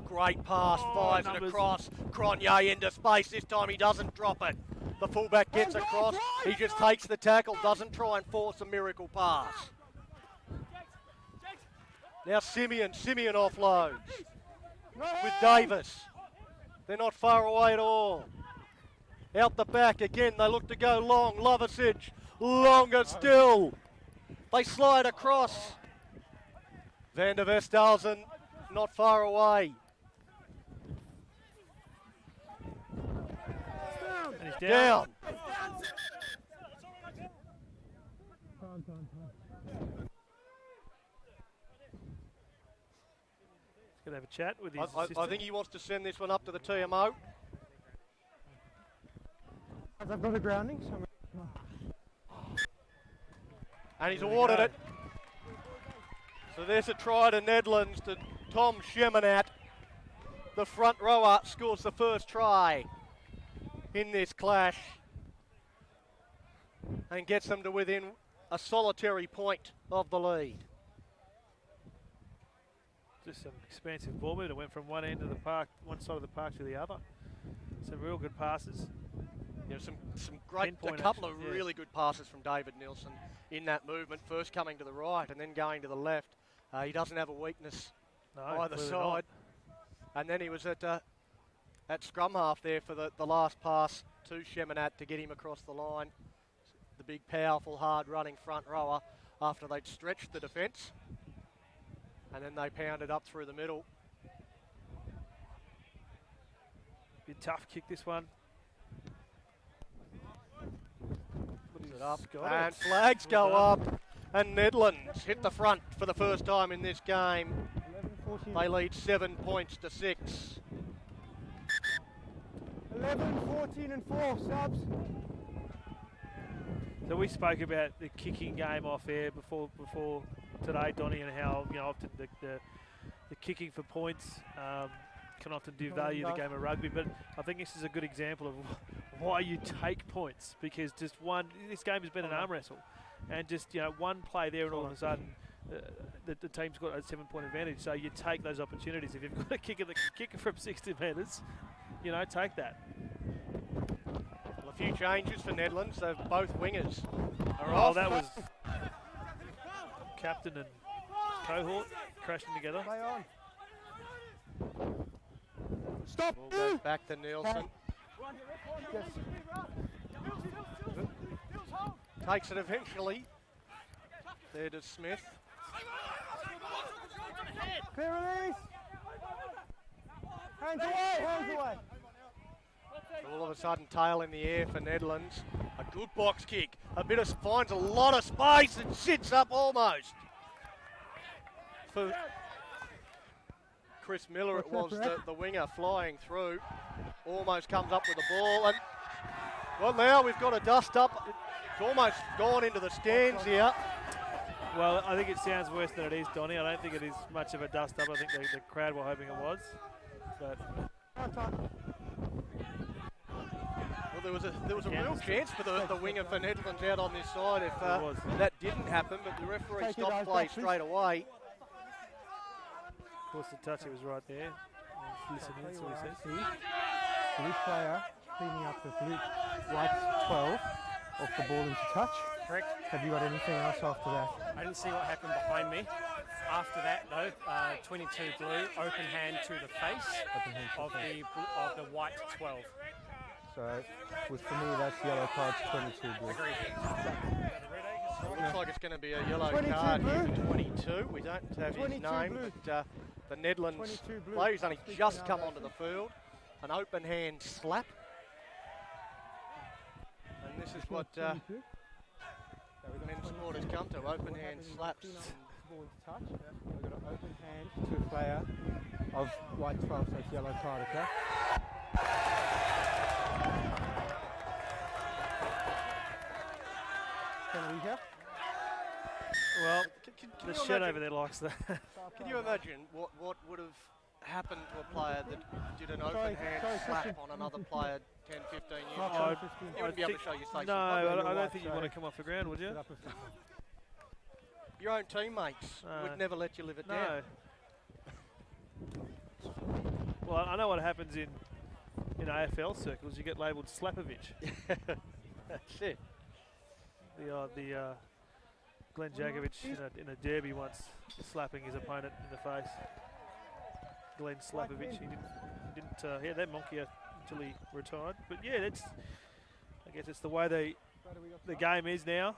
Great pass, fires it numbers. across. Cronje into space. This time he doesn't drop it. The fullback gets across. He just takes the tackle, doesn't try and force a miracle pass. Now Simeon offloads with Davis. They're not far away at all. Out the back again, they look to go long. Lovasic, longer still. They slide across. Van der Vestalzen not far away. And he's down. He's going to have a chat with his I assistant. think he wants to send this one up to the TMO. I've got a grounding, so And he's There we awarded go. it. So there's a try to Nedlands to Tom Sheminat. The front rower scores the first try in this clash and gets them to within a solitary point of the lead. Just some expansive ball movement. It went from one end of the park, one side of the park to the other. Some real good passes. You know, some great, a Pinpoint couple action, of yeah. really good passes from David Nielsen in that movement. First coming to the right and then going to the left. He doesn't have a weakness No, either clearly side. And then he was at scrum half there for the last pass to Sheminat to get him across the line. The big, powerful, hard-running front rower after they'd stretched the defence. And then they pounded up through the middle. Be a tough kick, this one. Puts it up, Got and it. flags Well go done. up. And Nedlands hit the front for the first time in this game. 11-14. They lead 7 points to 6. 11, 14 and 4, subs. So we spoke about the kicking game off air before today, Donny, and how often the kicking for points can often devalue the game of rugby. But I think this is a good example of why you take points, because just this game has been an arm wrestle, and just one play there and all of a sudden the team's got a 7-point advantage. So you take those opportunities. If you've got a kicker from 60 metres, take that. Well, a few changes for Nedlands. They've both wingers are Oh, off. that was captain and cohort crashing together. Play on. Stop! Ball goes back to Nielsen. Yes. Takes it eventually. There to Smith. Clear release! Hands away, hands away! All of a sudden, tail in the air for Nedlands. A good box kick. Finds a lot of space and sits up almost. For Chris Miller, it was the winger flying through. Almost comes up with the ball. And well, now we've got a dust up. It's almost gone into the stands here. Well, I think it sounds worse than it is, Donny. I don't think it is much of a dust up. I think the crowd were hoping it was. But well, there was a real chance for the winger for Nedlands out on this side if that didn't happen, but the referee stopped play straight away. Of course, the touch was right there. Listening, that's what he says. The blue player cleaning up the blue white 12 off the ball into touch. Correct. Have you got anything else after that? I didn't see what happened behind me. After that, though, 22 blue, open hand to the face of the white 12. So, for me, that's yellow card 22 blue. Agreed. It looks like it's going to be a yellow 22 card here blue. for 22. We don't have his 22 name, blue. but the Nedlands 22 blue. player who's only Speaking just out come that onto the field. An open hand slap. And this is what men's sport has come to, open hand slaps. Ball into touch. We've got an open hand to a player of white 12, so it's yellow card, okay? Penalty here. Well, Can the you shed imagine- over there likes that. Can you imagine what would have happened to a player that did an open Sorry, hand Christian. slap on another player 10, 15 years Not ago? 15. You wouldn't be able to show your face. No, I you're don't right, think you'd want to come off the ground, would you? Sit up a few. Your own teammates would never let you live it down. No. Well, I know what happens in AFL circles. You get labelled Slapovich. That's it. The Glenn Jagovic in a derby once slapping his opponent in the face. Glenn Slapovich. He had that monkey until he retired. But yeah, I guess it's the way the game is now.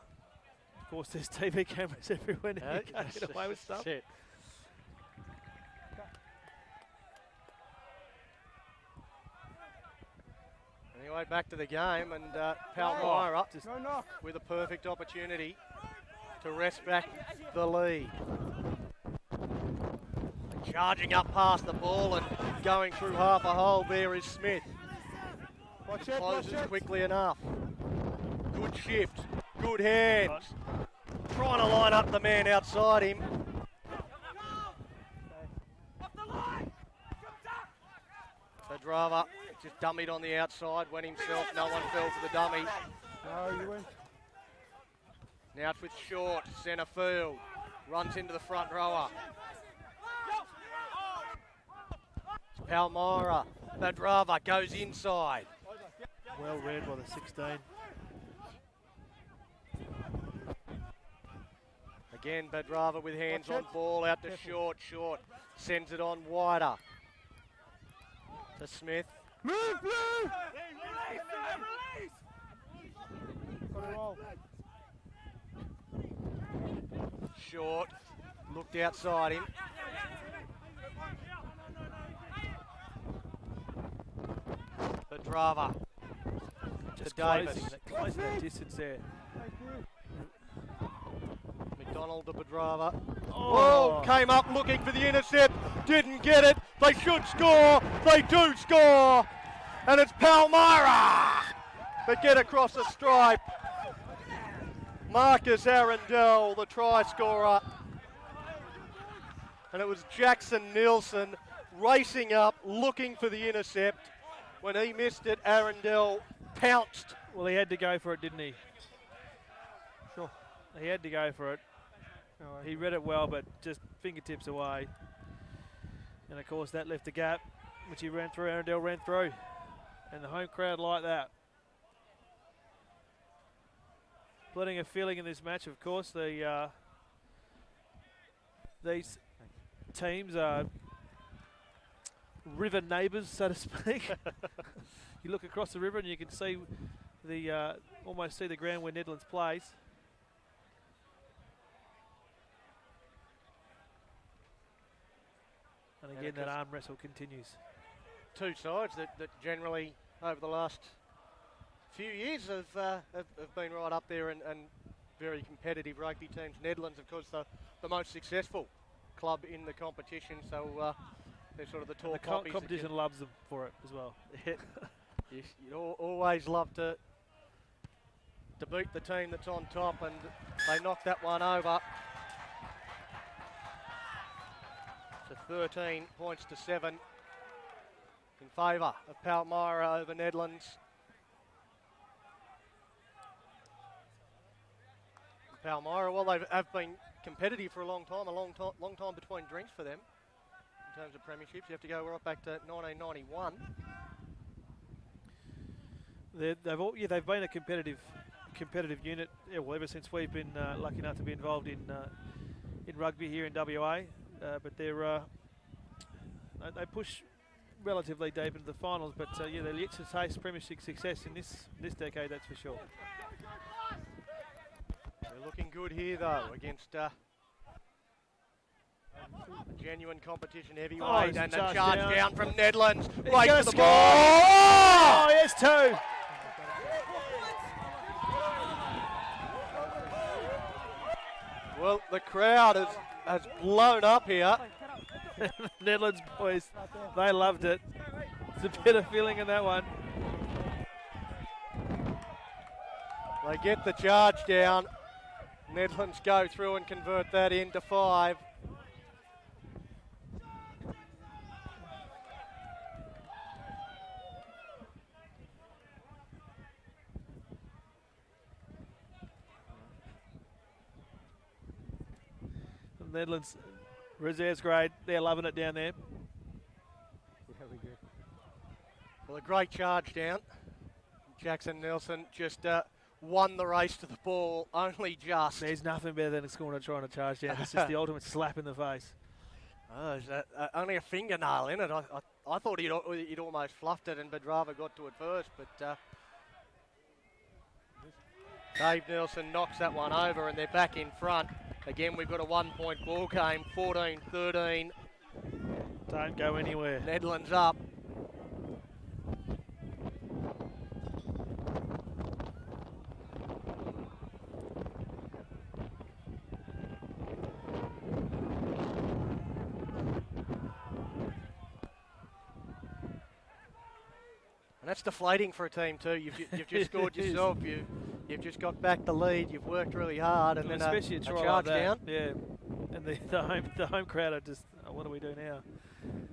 Of course, there's TV cameras everywhere now. You can't get away with stuff. That's it. Anyway, back to the game, and Palmyra No knock. with a perfect opportunity to wrest back the lead. Charging up past the ball and going through half a hole there is Smith. Watch it, Closes watch it. quickly enough. Good shift, good hands. Trying to line up the man outside him. Pedrava just dummied on the outside, went himself, no one fell for the dummy. No, you went. Now it's with Short, centre field. Runs into the front rower. It's Palmyra. Pedrava goes inside. Well read by the 16. Again, Pedrava with hands Watch on it. ball, out to Careful. Short. Sends it on wider. To Smith. Move, move! Got to roll. Short. Looked outside him. Pedrava. To Just Davis. closing that distance there. Thank you. McDonald to Pedrava. Oh. Oh, came up looking for the intercept. Didn't get it. They should score. They do score. And it's Palmyra that get across the stripe. Marcus Arundel, the try scorer. And it was Jackson Nielsen racing up, looking for the intercept. When he missed it, Arundel pounced. Well, he had to go for it, didn't he? Sure. He had to go for it. No, He read it well, but just fingertips away. And of course that left a gap, which he ran through, Arundel ran through. And the home crowd like that. Plenty of feeling in this match, of course. These teams are river neighbours, so to speak. You look across the river and you can see almost see the ground where Nedlands plays. And again, that arm wrestle continues. Two sides that generally, over the last few years, have been right up there and very competitive rugby teams. Nedlands, of course, the most successful club in the competition, so they're sort of the tall poppies. Competition loves them for it as well. You'd always love to beat the team that's on top, and they knocked that one over. So 13 points to 7 in favour of Palmyra over Nedlands. Palmyra, well, they have been competitive for a long time between drinks for them in terms of premierships. You have to go right back to 1991. They've been a competitive unit. Yeah, well, ever since we've been lucky enough to be involved in rugby here in WA. But they push relatively deep into the finals. But they're yet to taste premiership success in this decade, that's for sure. They're looking good here though against a genuine competition heavyweight, and a charge down from Nedlands. Right to the ball. Oh, yes, two. Well, the crowd has blown up here. Nedlands boys, they loved it. It's a bit of feeling in that one. They get the charge down. Nedlands go through and convert that into 5. Nedlands reserves grade, they're loving it down there. Yeah, we good. Well, a great charge down. Jackson Nelson just won the race to the ball, only just. There's nothing better than a scorer trying to charge down. It's just the ultimate slap in the face. Oh, is that only a fingernail in it? I thought he'd almost fluffed it and Bedrava got to it first, but Dave Nelson knocks that one over and they're back in front. Again, we've got a 1-point ball game, 14-13. Don't go anywhere. Nedlands up. And that's deflating for a team too. You've just scored yourself. You've just got back the lead. You've worked really hard, and then especially a try charge like that. down. Yeah, and the home crowd are just, oh, what do we do now?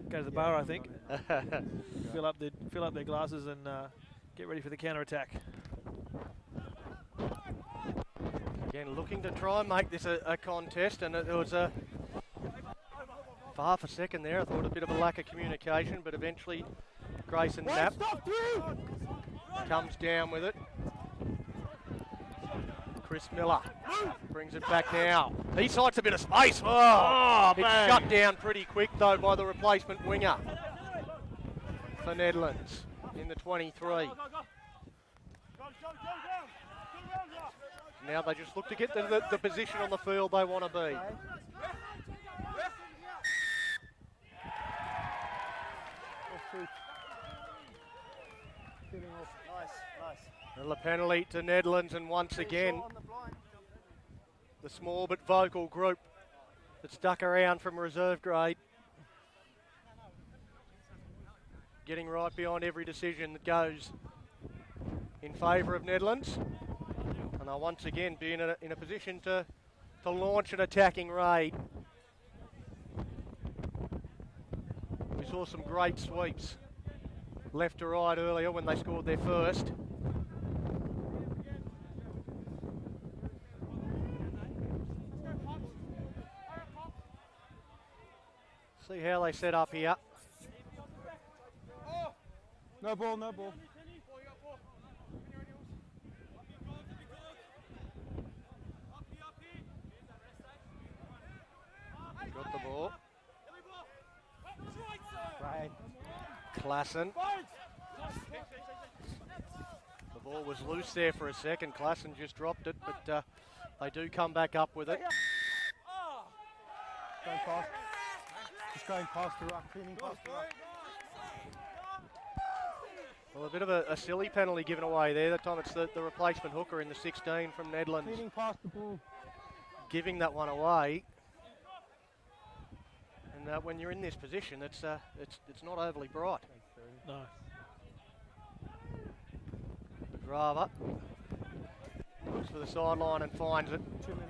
Go to the bar, I think. fill up their glasses and get ready for the counter attack. Again, looking to try and make this a contest, and it was a for half a second there. I thought a bit of a lack of communication, but eventually Grayson Knapp comes down with it. Chris Miller brings it back now. He sights a bit of space. Oh, it's shut down pretty quick though by the replacement winger for Nedlands in the 23. Now they just look to get the position on the field they want to be. And the penalty to Nedlands, and once again, the small but vocal group that stuck around from reserve grade getting right behind every decision that goes in favour of Nedlands. And they'll once again be in a position to launch an attacking raid. We saw some great sweeps left to right earlier when they scored their first. See how they set up here. No ball, no ball. Got the ball. Right. Klassen. The ball was loose there for a second. Klassen just dropped it, but they do come back up with it. Going past. Just going past the ruck, cleaning past the ruck. Well, a bit of a silly penalty given away there. That time it's the replacement hooker in the 16 from Nedlands Cleaning past the ball. giving that one away. And when you're in this position, it's not overly bright. No. Grava looks for the sideline and finds it. 2 minutes.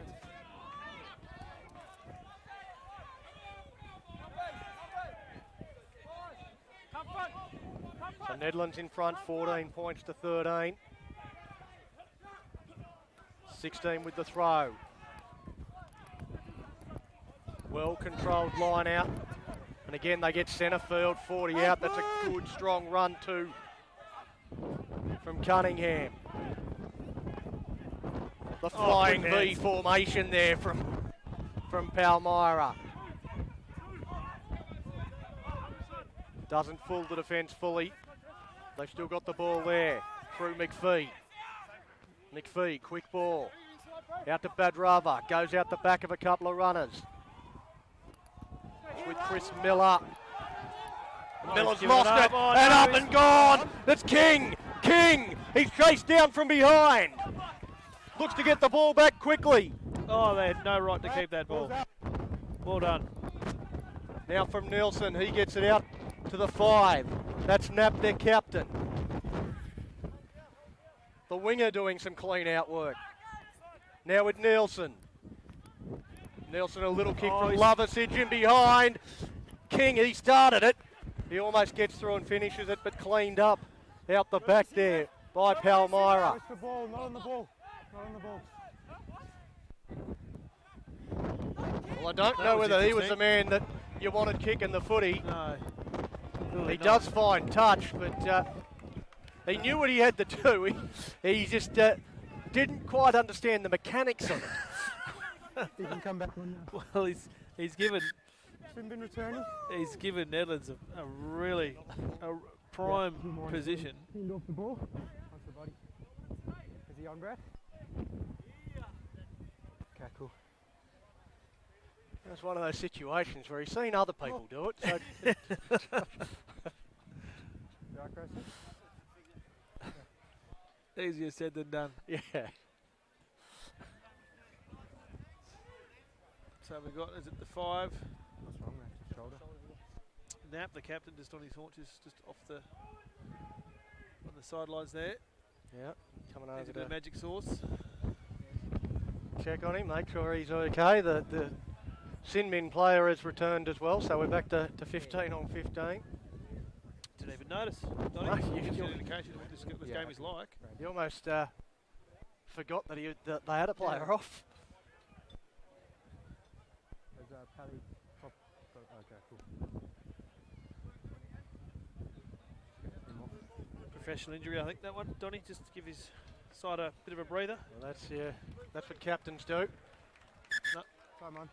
So Nedlands in front, 14 points to 13. 16 with the throw. Well controlled line out. And again, they get centre field, 40 out. That's a good, strong run too from Cunningham. The flying good V hands. formation there from Palmyra. Doesn't fool the defence fully. They've still got the ball there through McPhee. McPhee, quick ball. Out to Badrava, goes out the back of a couple of runners. With Chris Miller. Miller's given lost up. it, Oh, and no, up he's- and gone. That's King. King, he's chased down from behind. Looks to get the ball back quickly. Oh, they had no right to keep that ball. Well done. Now from Nielsen, he gets it out to the 5. That's Knapp, their captain. The winger doing some clean out work. Now with Nielsen. Nielsen a little kick from he's- Lovasic in behind. King, he started it. He almost gets through and finishes it, but cleaned up out the back there by Palmyra. Push the ball, not on the ball. Not on the ball. Well, I don't That know was whether he was the interesting. man that you wanted kicking the footy. No. Really He not. does find touch, but he knew what he had to do. He just didn't quite understand the mechanics of it. You can come back on now. Well, he's given Swinburne returning. Nedlands a really prime position. Cleaned off the ball. Onto the body. Is he on, Brad? Okay, cool. It's one of those situations where he's seen other people do it. So You right, Grayson? Easier said than done. yeah. So we got, is it the 5? What's wrong, man? Just shoulder. Knapp, the captain, just on his haunches, just off on the sidelines there. Yeah, coming He's over a bit of to magic sauce. check on him, make sure he's okay. The Sinmin player has returned as well, so we're back to 15 on 15. Didn't even notice. No, Donnie, you- gives you you- an indication of what this Yeah. game is like. You almost forgot that they had a player Yeah. off. There's Pally. Okay, cool. Professional injury, I think that one. Donnie, just to give his side a bit of a breather. Well, that's what captains do. Come on.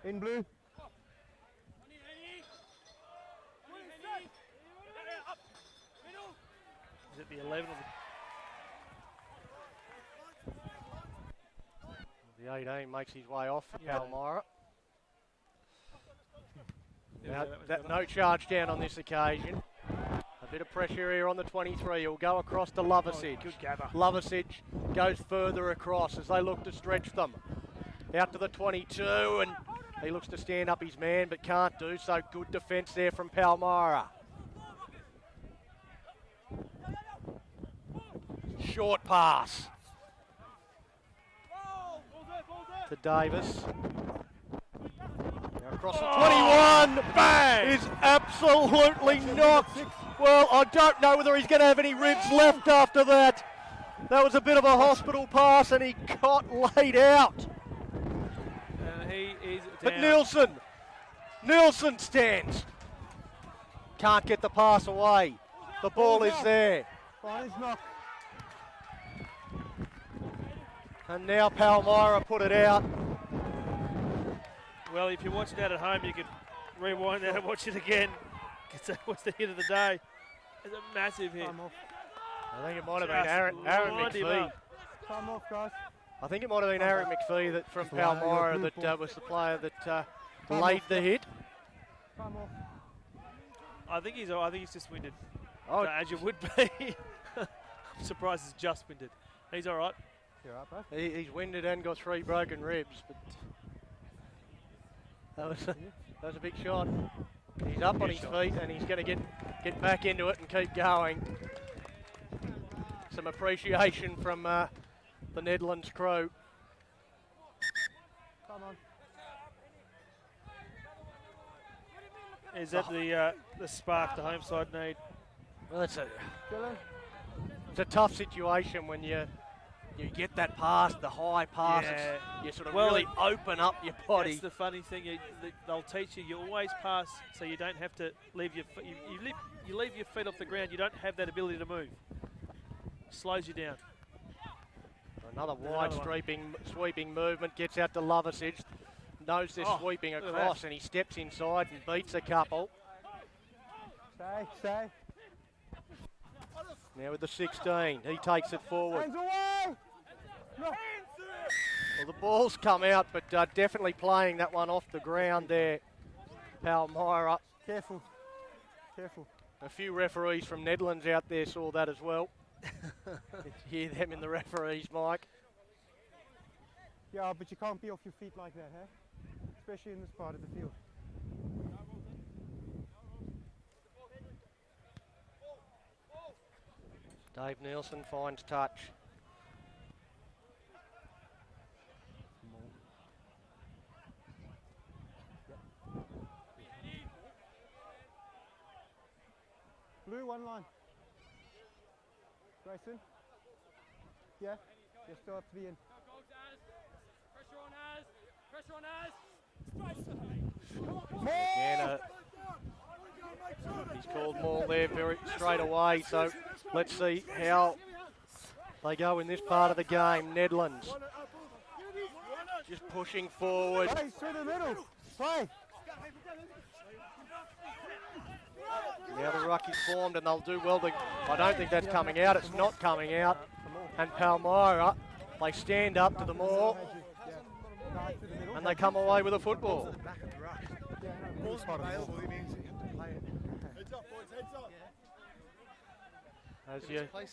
In blue. Is it the 11 or The 18 makes his way off for Yeah. Palmyra. the... Now, no charge down on this occasion. A bit of pressure here on the 23. He'll go across to Lovasic. Good gather. Lovasic goes further across as they look to stretch them. Out to the 22, and he looks to stand up his man, but can't do so. Good defence there from Palmyra. Short pass to Davis. Now across the 21, Bang! is absolutely knocked. Well, I don't know whether he's going to have any ribs left after that. That was a bit of a hospital pass, and he got laid out. And he is But down. Nielsen Nielsen stands. Can't get the pass away. The ball is there. Fine, it's knock. And now Palmyra put it out. Well, if you're watching that at home, you can rewind that and watch it again. 'Cause that was the hit of the day. It's a massive hit. Time off. I think it might have Just been Aaron lined him McPhee. up. Time off, guys. I think it might have been Aaron McPhee that from Just line Palmyra your that was the player that Time laid off. the hit. Time off. I think he's just winded. Oh, So, as you would be. I'm surprised he's just winded. He's all right. You're up, bro. he's winded and got 3 broken ribs, but that was a big shot. He's up on his feet and he's going to get back into it and keep going. Some appreciation from the Nedlands crew. Come on. Is that the spark the home side need? Well, it's Dylan. a tough situation when you get that pass, the high pass. Yeah. You sort of Well, really open up your body. That's the funny thing. They'll teach you. You always pass, so you don't have to leave your feet. You leave your feet off the ground. You don't have that ability to move. Slows you down. Another wide Another sweeping movement, gets out to Loversage, knows they're Oh, sweeping look at across, that. and he steps inside and beats a couple. Stay. Now with the 16, he takes it forward. Hands away. No. Well, the ball's come out, but definitely playing that one off the ground there. Palmyra. Careful. A few referees from Nedlands out there saw that as well. Hear them in the referees, Mike. Yeah, but you can't be off your feet like that, huh? Especially in this part of the field. Dave Nielsen finds touch. Blue, one line. Grayson? Yeah? You still have to be in. Again, he's called maul there very straight away, so let's see how they go in this part of the game. Nedlands just pushing forward. Play through the middle. Play. Now the ruck is formed and they'll do well. I don't think that's coming out. It's not coming out. And Palmyra, they stand up to the maul and they come away with a football. As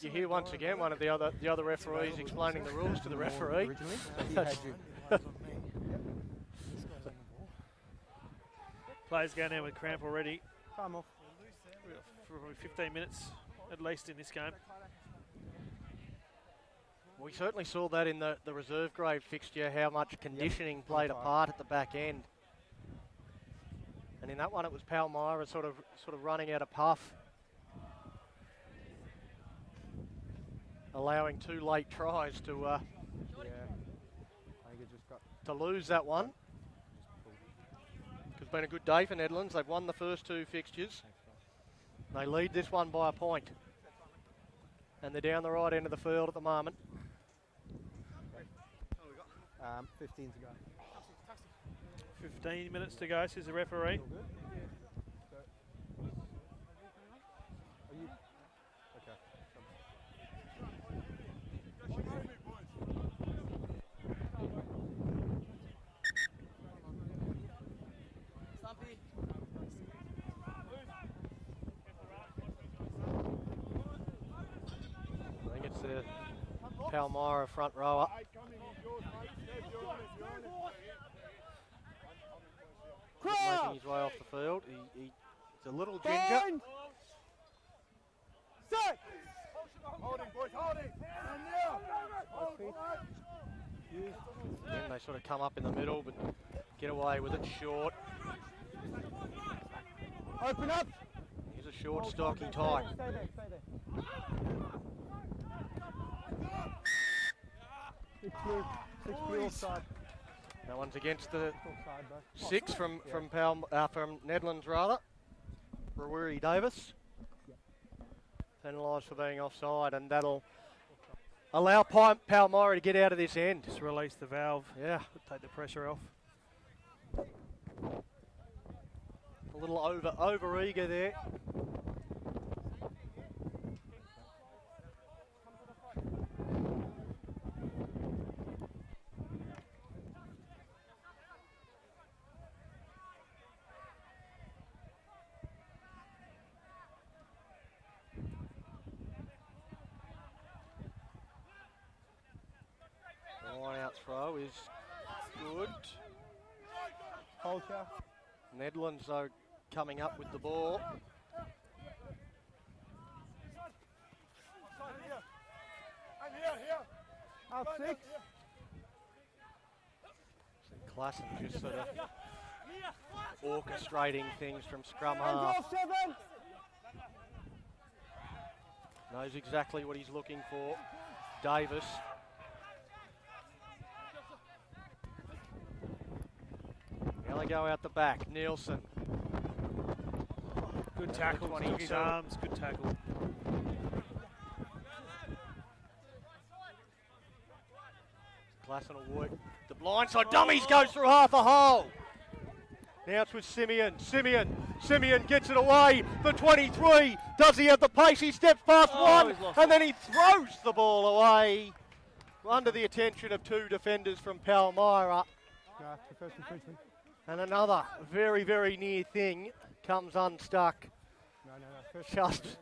you hear once again one of the other referees explaining the rules to the referee. Players going down with cramp already. Time off. For probably 15 minutes at least in this game. We certainly saw that in the reserve grade fixture, how much conditioning played a part at the back end. And in that one it was Palmyra sort of running out of puff, allowing 2 late tries to Yeah. I think it just got. to lose that one. It's been a good day for Nedlands. They've won the first 2 fixtures. They lead this one by a point. And they're down the right end of the field at the moment. 15 to go. 15 minutes to go, says the referee. All good? Are you? Okay. I think it's the Palmyra front rower. Making his way off the field. He's a little ginger. Bind. Set. Holding, boys, holding. And Then they sort of come up in the middle, but get away with it short. Open up. He's a short, stocky type. Stay there. 6 blue. 6 blue offside. That one's against the Full side, bro. 6 from Nedlands rather. Rawiri Davis. Penalised for being offside, and that'll allow Palmyra to get out of this end. Just release the valve. Yeah. Take the pressure off. A little over eager there. Line out throw is good. Culture. Nedlands though coming up with the ball. Out 6. Klassen just sort of orchestrating things from scrum Hands half. off, 7. Knows exactly what he's looking for. Davis. Now they go out the back. Nielsen. Good tackle. Number Took his 22. arms. Good tackle. Klassen will work the blindside. Dummies goes through half a hole. Now it's with Simeon. Simeon gets it away. The 23. Does he have the pace? He steps past one, he's lost and then he throws the ball away. Under the attention of 2 defenders from Palmyra. No, the first infringement. And another very, very near thing comes unstuck No. First just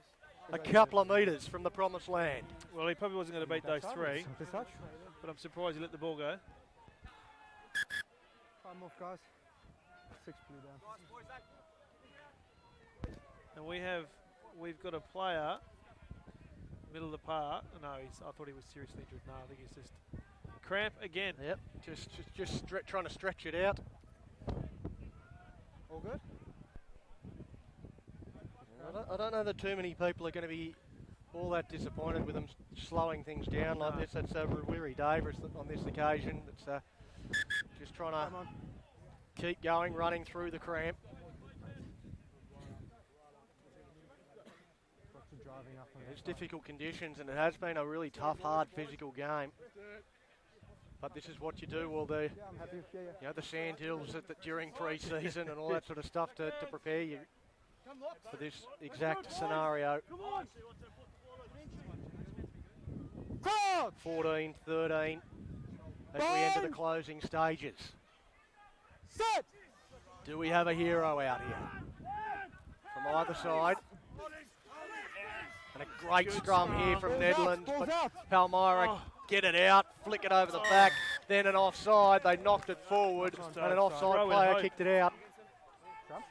a couple of metres from the promised land. Well, he probably wasn't going to beat those 3, This touch. but I'm surprised he let the ball go. Time off, guys. 6 blue down. And we've got a player, middle of the park. No, I thought he was seriously injured. No, I think he's just cramp again. Yep, just trying to stretch it out. All good? I don't know that too many people are going to be all that disappointed with them slowing things down like this. That's Rawiri Davis on this occasion. It's just trying Come to on. keep going, running through the cramp. Lots of driving up on It's difficult conditions, and it has been a really tough, hard physical game. But this is what you do. Well, Yeah, I'm happy. Yeah. the sand hills during pre-season and all that sort of stuff to prepare you for this exact scenario. 14-13 as we enter the closing stages. Set! Do we have a hero out here? From either side. And a great scrum here from Nedlands, Ball's but out. Palmyra get it out, flick it over the back, then an offside, they knocked it forward, and an offside Throw in player hope. kicked it out. Scrum?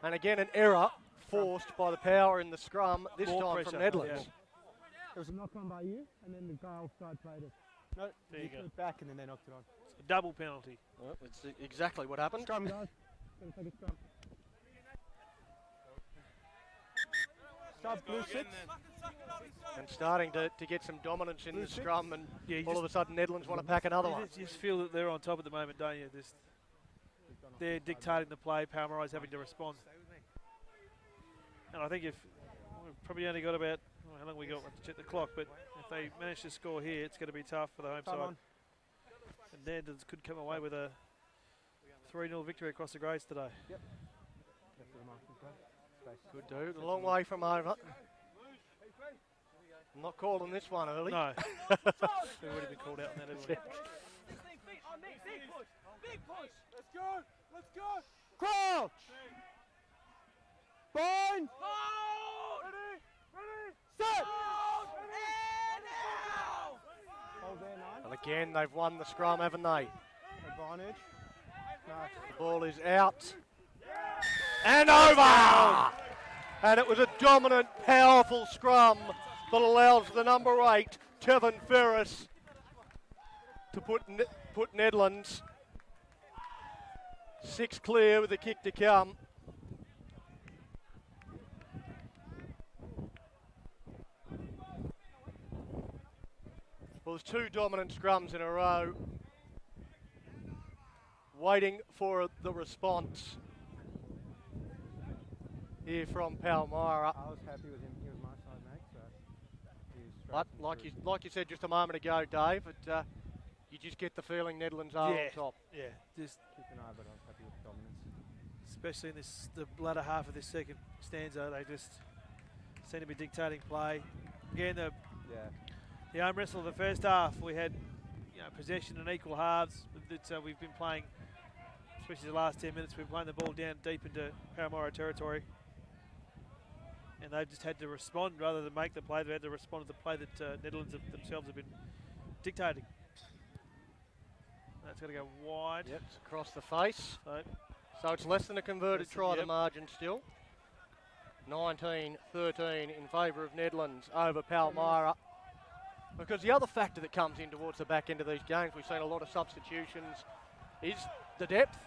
And again, an error forced by the power in the scrum, this More time pressure, from Nedlands. yeah. There was a knock on by you, and then the guy offside played it. No, There you threw go. it back, and then they knocked it on. It's a double penalty. Well, it's exactly what happened. Scrum, guys. Gonna take a scrum. Start blue 6. And starting to get some dominance in the scrum, and Yeah, you all of a sudden Nedlands want to pack another one. You just feel that they're on top at the moment, don't you? They're dictating the play. Palmyra's having to respond. And I think if we've probably only got about how long we got to check the clock, but if they manage to score here, it's going to be tough for the home Time side. on. And Nedlands could come away with a 3-0 victory across the grades today. Left of the marking play. Space. Good dude, a long way from over. I'm not calling this one early. No, we would have been called out on that. Everyone. Let's go! Crouch! Bind! Set! Hold there, 9. And again, they've won the scrum, haven't they? Advantage. Nice. The ball is out. And over! And it was a dominant, powerful scrum that allows the number 8, Tevin Ferris, to put Nedlands 6 clear with a kick to come. Well, there's 2 dominant scrums in a row. waiting for the response here from Palmyra. I was happy with him. He was my side, mate. So he's But like you said just a moment ago, Dave, you just get the feeling Nedlands are on top. Yeah, just keep an eye, but I was happy with the dominance. especially in the latter half of this second stanza, they just seem to be dictating play. Again, the arm wrestle of the first half, we had possession and equal halves. We've been playing, especially the last 10 minutes, we've been playing the ball down deep into Palmyra territory. And they've just had to respond rather than make the play. They had to respond to the play that Nedlands themselves have been dictating. That's going to go wide. Yep, it's across the face. So it's less than a converted try, the margin still. 19-13 in favour of Nedlands over Palmyra. Because the other factor that comes in towards the back end of these games, we've seen a lot of substitutions, is the depth.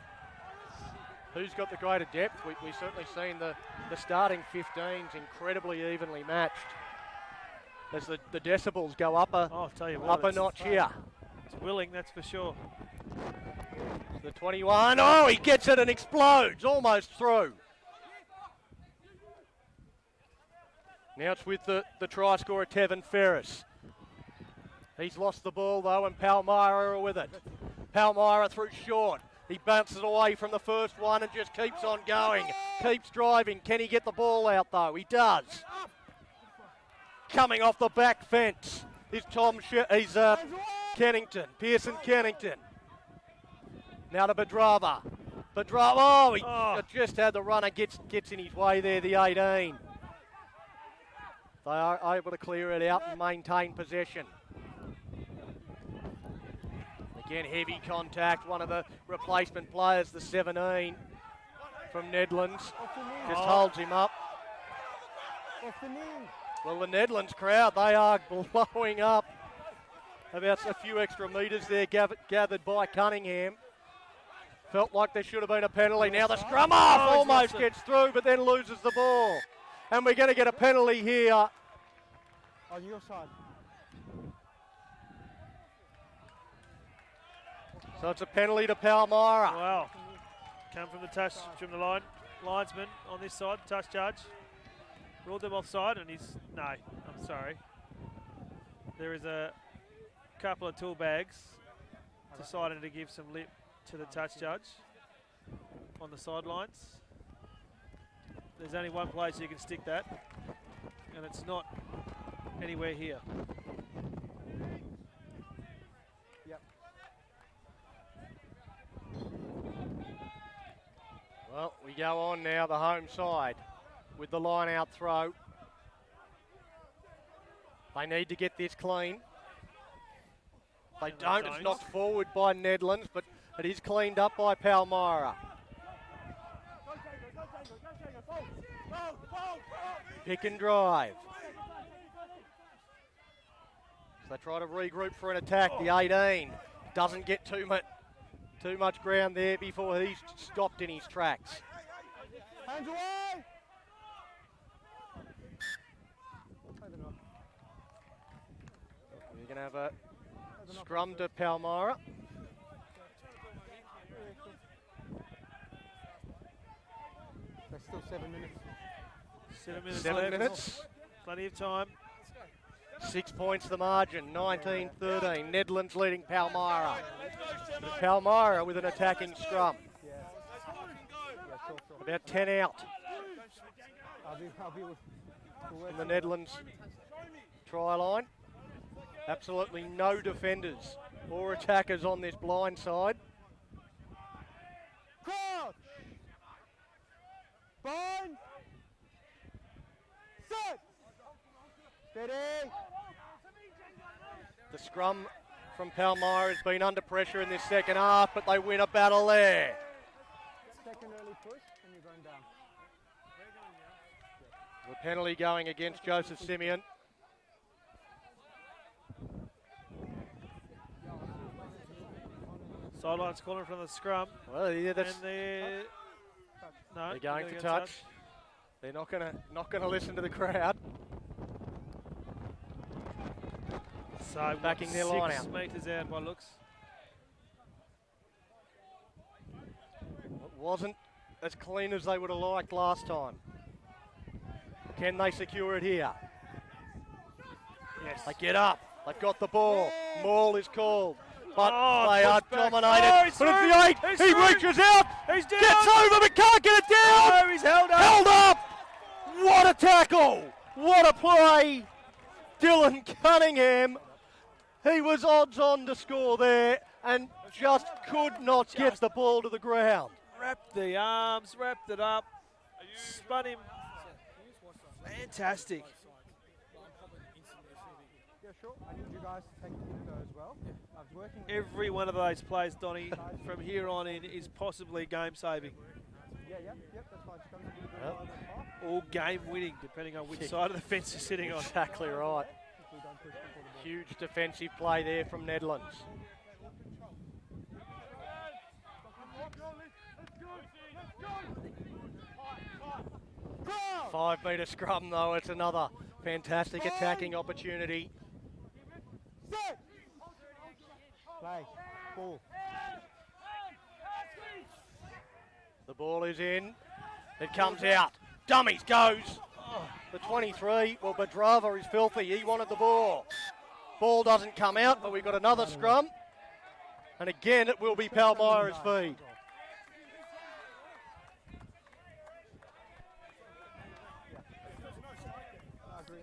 Who's got the greater depth? We've certainly seen the starting 15s incredibly evenly matched. As the decibels go up a notch here. It's willing, that's for sure. The 21, oh, he gets it and explodes, almost through. Now it's with the try scorer, Tevin Ferris. He's lost the ball though, and Palmyra are with it. Palmyra through short. He bounces away from the first one and just keeps on going, keeps driving. Can he get the ball out though? He does. Coming off the back fence is Kennington, Pearson Kennington. Now to Badrava. Badrava, he just had the runner, gets in his way there, the 18. They are able to clear it out and maintain possession. Again, heavy contact, one of the replacement players, the 17 from Nedlands, just holds him up. Well, the Nedlands crowd, they are blowing up. About a few extra metres there gathered by Cunningham. Felt like there should have been a penalty. Now the scrum half almost gets through, but then loses the ball. And we're going to get a penalty here. On your side. So it's a penalty to Palmyra. Wow. Come from the touch, from the linesman on this side, touch charge. Ruled them offside, and no, I'm sorry. There is a couple of tool bags deciding to give some lip to the touch judge on the sidelines. There's only one place you can stick that, and it's not anywhere here. Yep. Well, we go on now, the home side, with the line out throw. They need to get this clean. They don't. It's knocked forward by Nedlands, but it is cleaned up by Palmyra. Pick and drive. So they try to regroup for an attack. The 18 doesn't get too much ground there before he's stopped in his tracks. Hands away! You're going to have a scrum to Palmyra. There's still 7 minutes. 7 minutes 7 left. minutes. Plenty of time. 6 points the margin, 19-13. Nedlands leading Palmyra. Palmyra with an attacking scrum. Yeah. Sure. About 10 out I'll be in the Nedlands try line. Absolutely no defenders or attackers on this blind side. Crouch! Bind! Set! Steady! The scrum from Palmyra has been under pressure in this second half, but they win a battle there. Second early push and you're going down. The penalty going against Joseph Simeon. Sideline's calling from the scrum. Well, yeah, that's, and they're going to touch. They're not gonna listen to the crowd. So backing their line out. 6 metres out by looks. Wasn't as clean as they would have liked last time. Can they secure it here? Yes. They get up. They've got the ball. Maul is called. But Oh, they are push back. dominated. Oh, he's but it's through. the 8. He's He through. reaches out. He's down. Gets over but can't get it down. Oh, he's held up. Held up. What a tackle. What a play. Dylan Cunningham. He was odds on to score there and just could not get the ball to the ground. Wrapped the arms, wrapped it up, spun him. Fantastic. Yeah, sure. I need you guys to take the info as well. I was working with Every one of those plays, Donny, from here on in is possibly game saving. yep, that's fine. Just come to the ball over the top. Or game winning, depending on which side of the fence you're sitting on. Exactly right. If we don't push before the ball. Huge defensive play there from Nedlands. 5 metre scrum though, it's another fantastic attacking opportunity. Play. Ball. The ball is in, it comes out, dummies goes. The 23, well Badrava is filthy, he wanted the ball. Ball doesn't come out, but we've got another scrum. And again, it will be Palmyra's feed. I agree.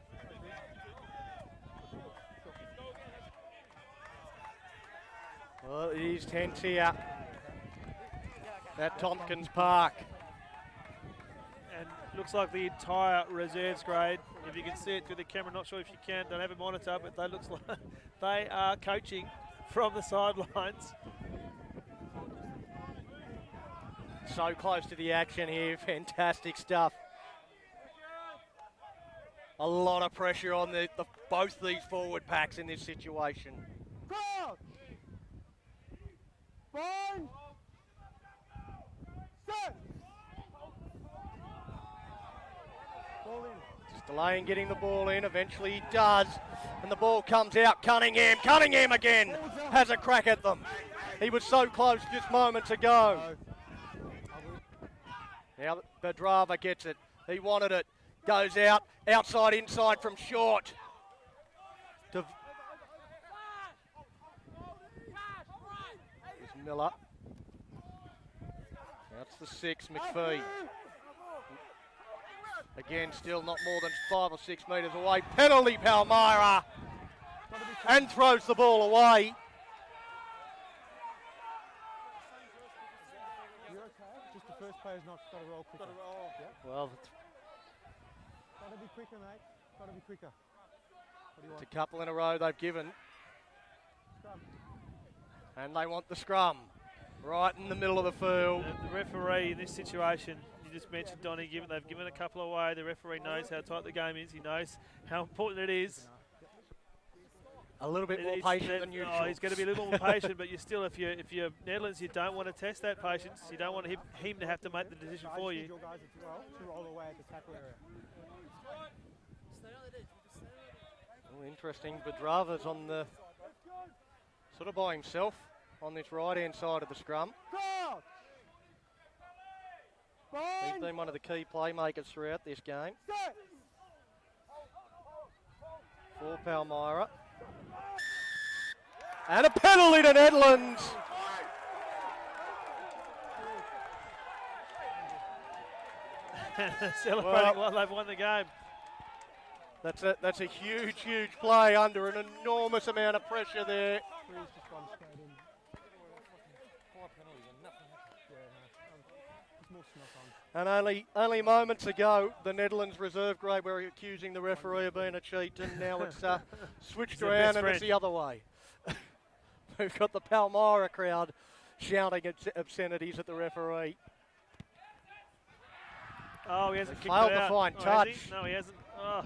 Well, it is tense here at Tompkins Park. And looks like the entire reserves grade, if you can see it through the camera, not sure if you can, don't have a monitor, but they looks like they are coaching from the sidelines. So close to the action here, fantastic stuff. A lot of pressure on both these forward packs in this situation. Crowd! Fine! Set! Ball in. Just delaying getting the ball in, eventually he does, and the ball comes out. Cunningham again has a crack at them. He was so close just moments ago. Now Badrava gets it, he wanted it, goes out, outside, inside from short. Here's Miller. That's the 6, McPhee. Again, still not more than 5 or 6 metres away. Penalty Palmyra, and throws the ball away. You're okay? Just the first player's not got to roll quicker. Got to roll. Yeah. Well, Got to be quicker, mate. Got to be quicker. What do you it's want? a couple in a row they've given, Scrum. and they want the scrum right in the middle of the field. The referee in this situation, you just mentioned Donny, they've given a couple away. The referee knows how tight the game is. He knows how important it is. A little bit more It's- patient than usual. Oh, he's going to be a little more patient, but you still, if you're Nedlands, you don't want to test that patience. You don't want him to have to make the decision I for just need you. your guys as well to roll away at the tackle area. Oh, interesting. Badrava's on the sort of by himself on this right-hand side of the scrum. Crowd! He's Fine! been one of the key playmakers throughout this game Set! for Palmyra. And a penalty to Nedlands. Celebrating while they've won the game. That's a huge, huge play under an enormous amount of pressure there. Please just gone straight in. 5 penalties and nothing happened. Yeah, no. There's more snuff on. And only moments ago, the Netherlands reserve grade were accusing the referee of being a cheat, and now it's switched He's their around best and it's friend. the other way. We've got the Palmyra crowd shouting obscenities at the referee. Oh, he hasn't They kicked failed it to out. find Oh, has touch. he? No, he hasn't. Oh.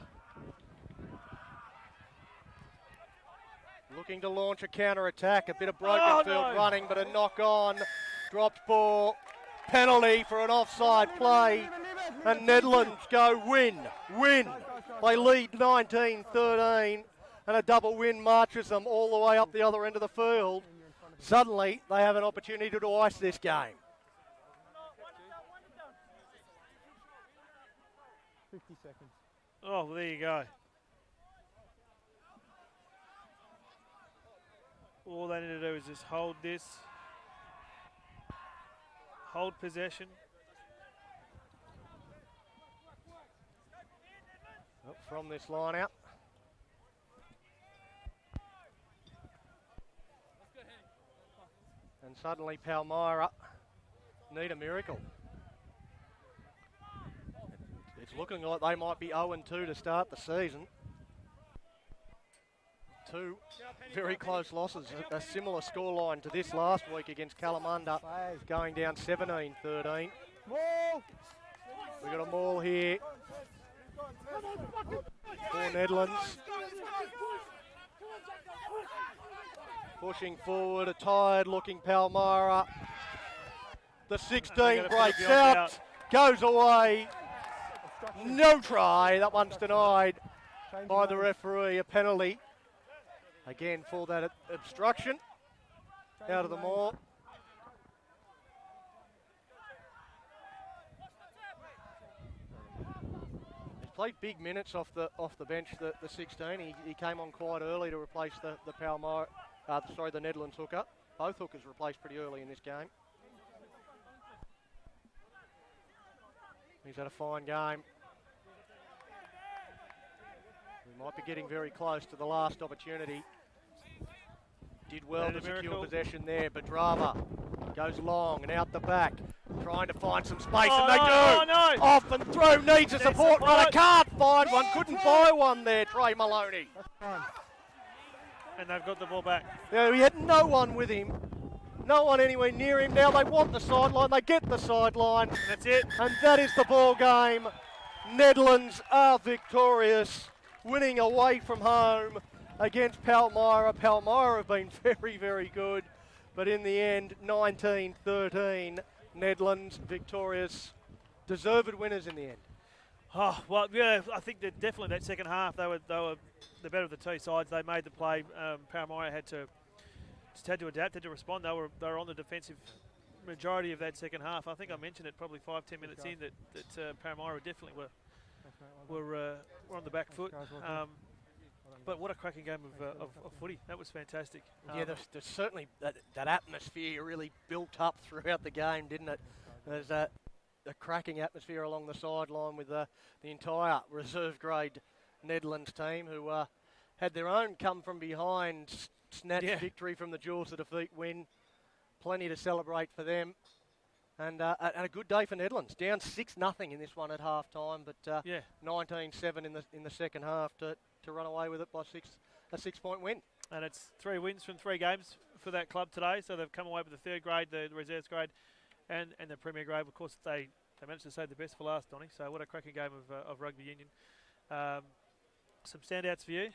Looking to launch a counter-attack, a bit of broken Oh, field no. running, but a knock-on, dropped ball, penalty for an offside play, and Nedlands go win. They lead 19-13, and a double win marches them all the way up the other end of the field. Suddenly, they have an opportunity to ice this game. 50 seconds. Oh, well, there you go. All they need to do is just hold this. Hold possession. From this line out. And suddenly Palmyra need a miracle. It's looking like they might be 0-2 to start the season. Two very close losses, a similar scoreline to this last week against Kalamunda, going down 17-13. We've got a maul here for Nedlands. Pushing forward, a tired-looking Palmyra. The 16 breaks out, goes away. No try, that one's denied by the referee, a penalty. Again for that obstruction out of the maul. He's played big minutes off the bench, the 16. He came on quite early to replace the Palmyra, the Nedlands hooker. Both hookers replaced pretty early in this game. He's had a fine game. We might be getting very close to the last opportunity. Did well to secure possession there. Badrava goes long and out the back, trying to find some space, and they do. Oh, no. Off and through, needs a support runner, can't find one, couldn't buy one there, Trey Maloney. And they've got the ball back. Yeah, he had no one with him. No one anywhere near him. Now they want the sideline. They get the sideline. And that's it. And that is the ball game. Nedlands are victorious, winning away from home against Palmyra. Palmyra have been very, very good. But in the end, 19-13, Nedlands victorious. Deserved winners in the end. Oh, well, yeah, I think that definitely that second half, they were the better of the two sides. They made the play. Palmyra had to adapt, had to respond. They were on the defensive majority of that second half. I think I mentioned it probably 5-10 minutes in that Palmyra definitely were on the back foot. But what a cracking game of footy. That was fantastic. Yeah, there's certainly that atmosphere really built up throughout the game, didn't it? There's a cracking atmosphere along the sideline with the entire reserve grade Nedlands team, who had their own come from behind snatch victory from the jaws of defeat win. Plenty to celebrate for them. And a good day for Nedlands. Down 6-0 in this one at half time, but 19-7 in the second half to run away with it by a 6-point win. And it's 3 wins from 3 games for that club today. So they've come away with the third grade, the reserves grade, and the premier grade. Of course, they managed to save the best for last, Donny. So what a cracking game of rugby union. Some standouts for you?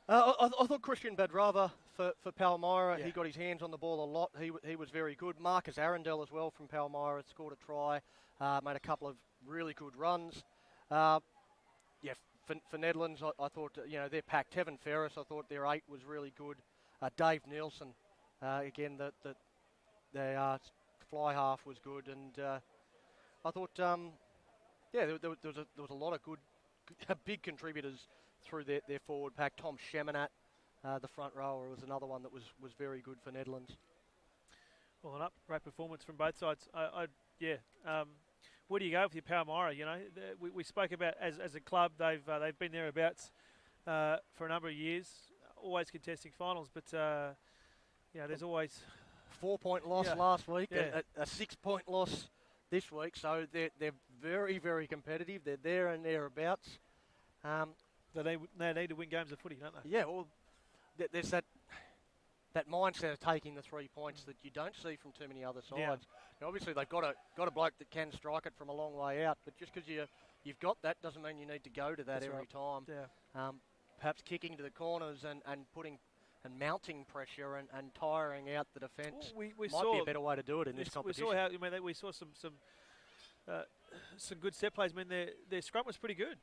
I thought Christian Badrava for Palmyra, he got his hands on the ball a lot. He was very good. Marcus Arundel as well from Palmyra scored a try, made a couple of really good runs. For Nedlands, I thought, they're packed. Tevin Ferris, I thought their 8 was really good. Dave Nielsen, again, the fly half was good. And I thought, there was a lot of good big contributors through their forward pack. Tom Sheminat, the front rower, was another one that was very good for Nedlands. Well, an great performance from both sides. Where do you go with your Palmyra? We spoke about as a club, they've been thereabouts for a number of years, always contesting finals. But there's always 4-point loss last week, a 6-point loss this week. So they're very, very competitive. They're there and thereabouts. They need to win games of footy, don't they? Yeah, well, there's that mindset of taking the 3 points that you don't see from too many other sides. Yeah. Now, obviously, they've got a bloke that can strike it from a long way out, but just because you've got that doesn't mean you need to go to that every time. Yeah. Perhaps kicking to the corners and putting and mounting pressure and tiring out the defence we might saw be a better way to do it in this competition. We saw some good set plays. I mean, their scrum was pretty good.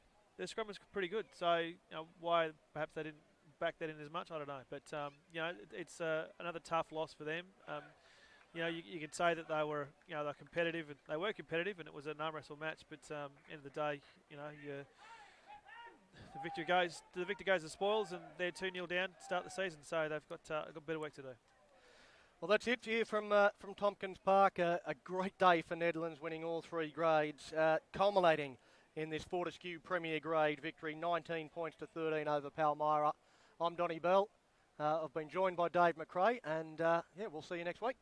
So why perhaps they didn't back that in as much, I don't know. But it's another tough loss for them. you know, you could say that they were, you know, they're competitive, and they were competitive, and it was an arm wrestle match. But end of the day, you know, the victor goes the spoils, and they're 2-0 down to start the season, so they've got a better work to do. Well, that's it here from Tompkins Park. A great day for Nedlands, winning all 3 grades, culminating in this Fortescue Premier Grade victory, 19 points to 13 over Palmyra. I'm Donnie Bell. I've been joined by Dave McRae, and yeah, we'll see you next week.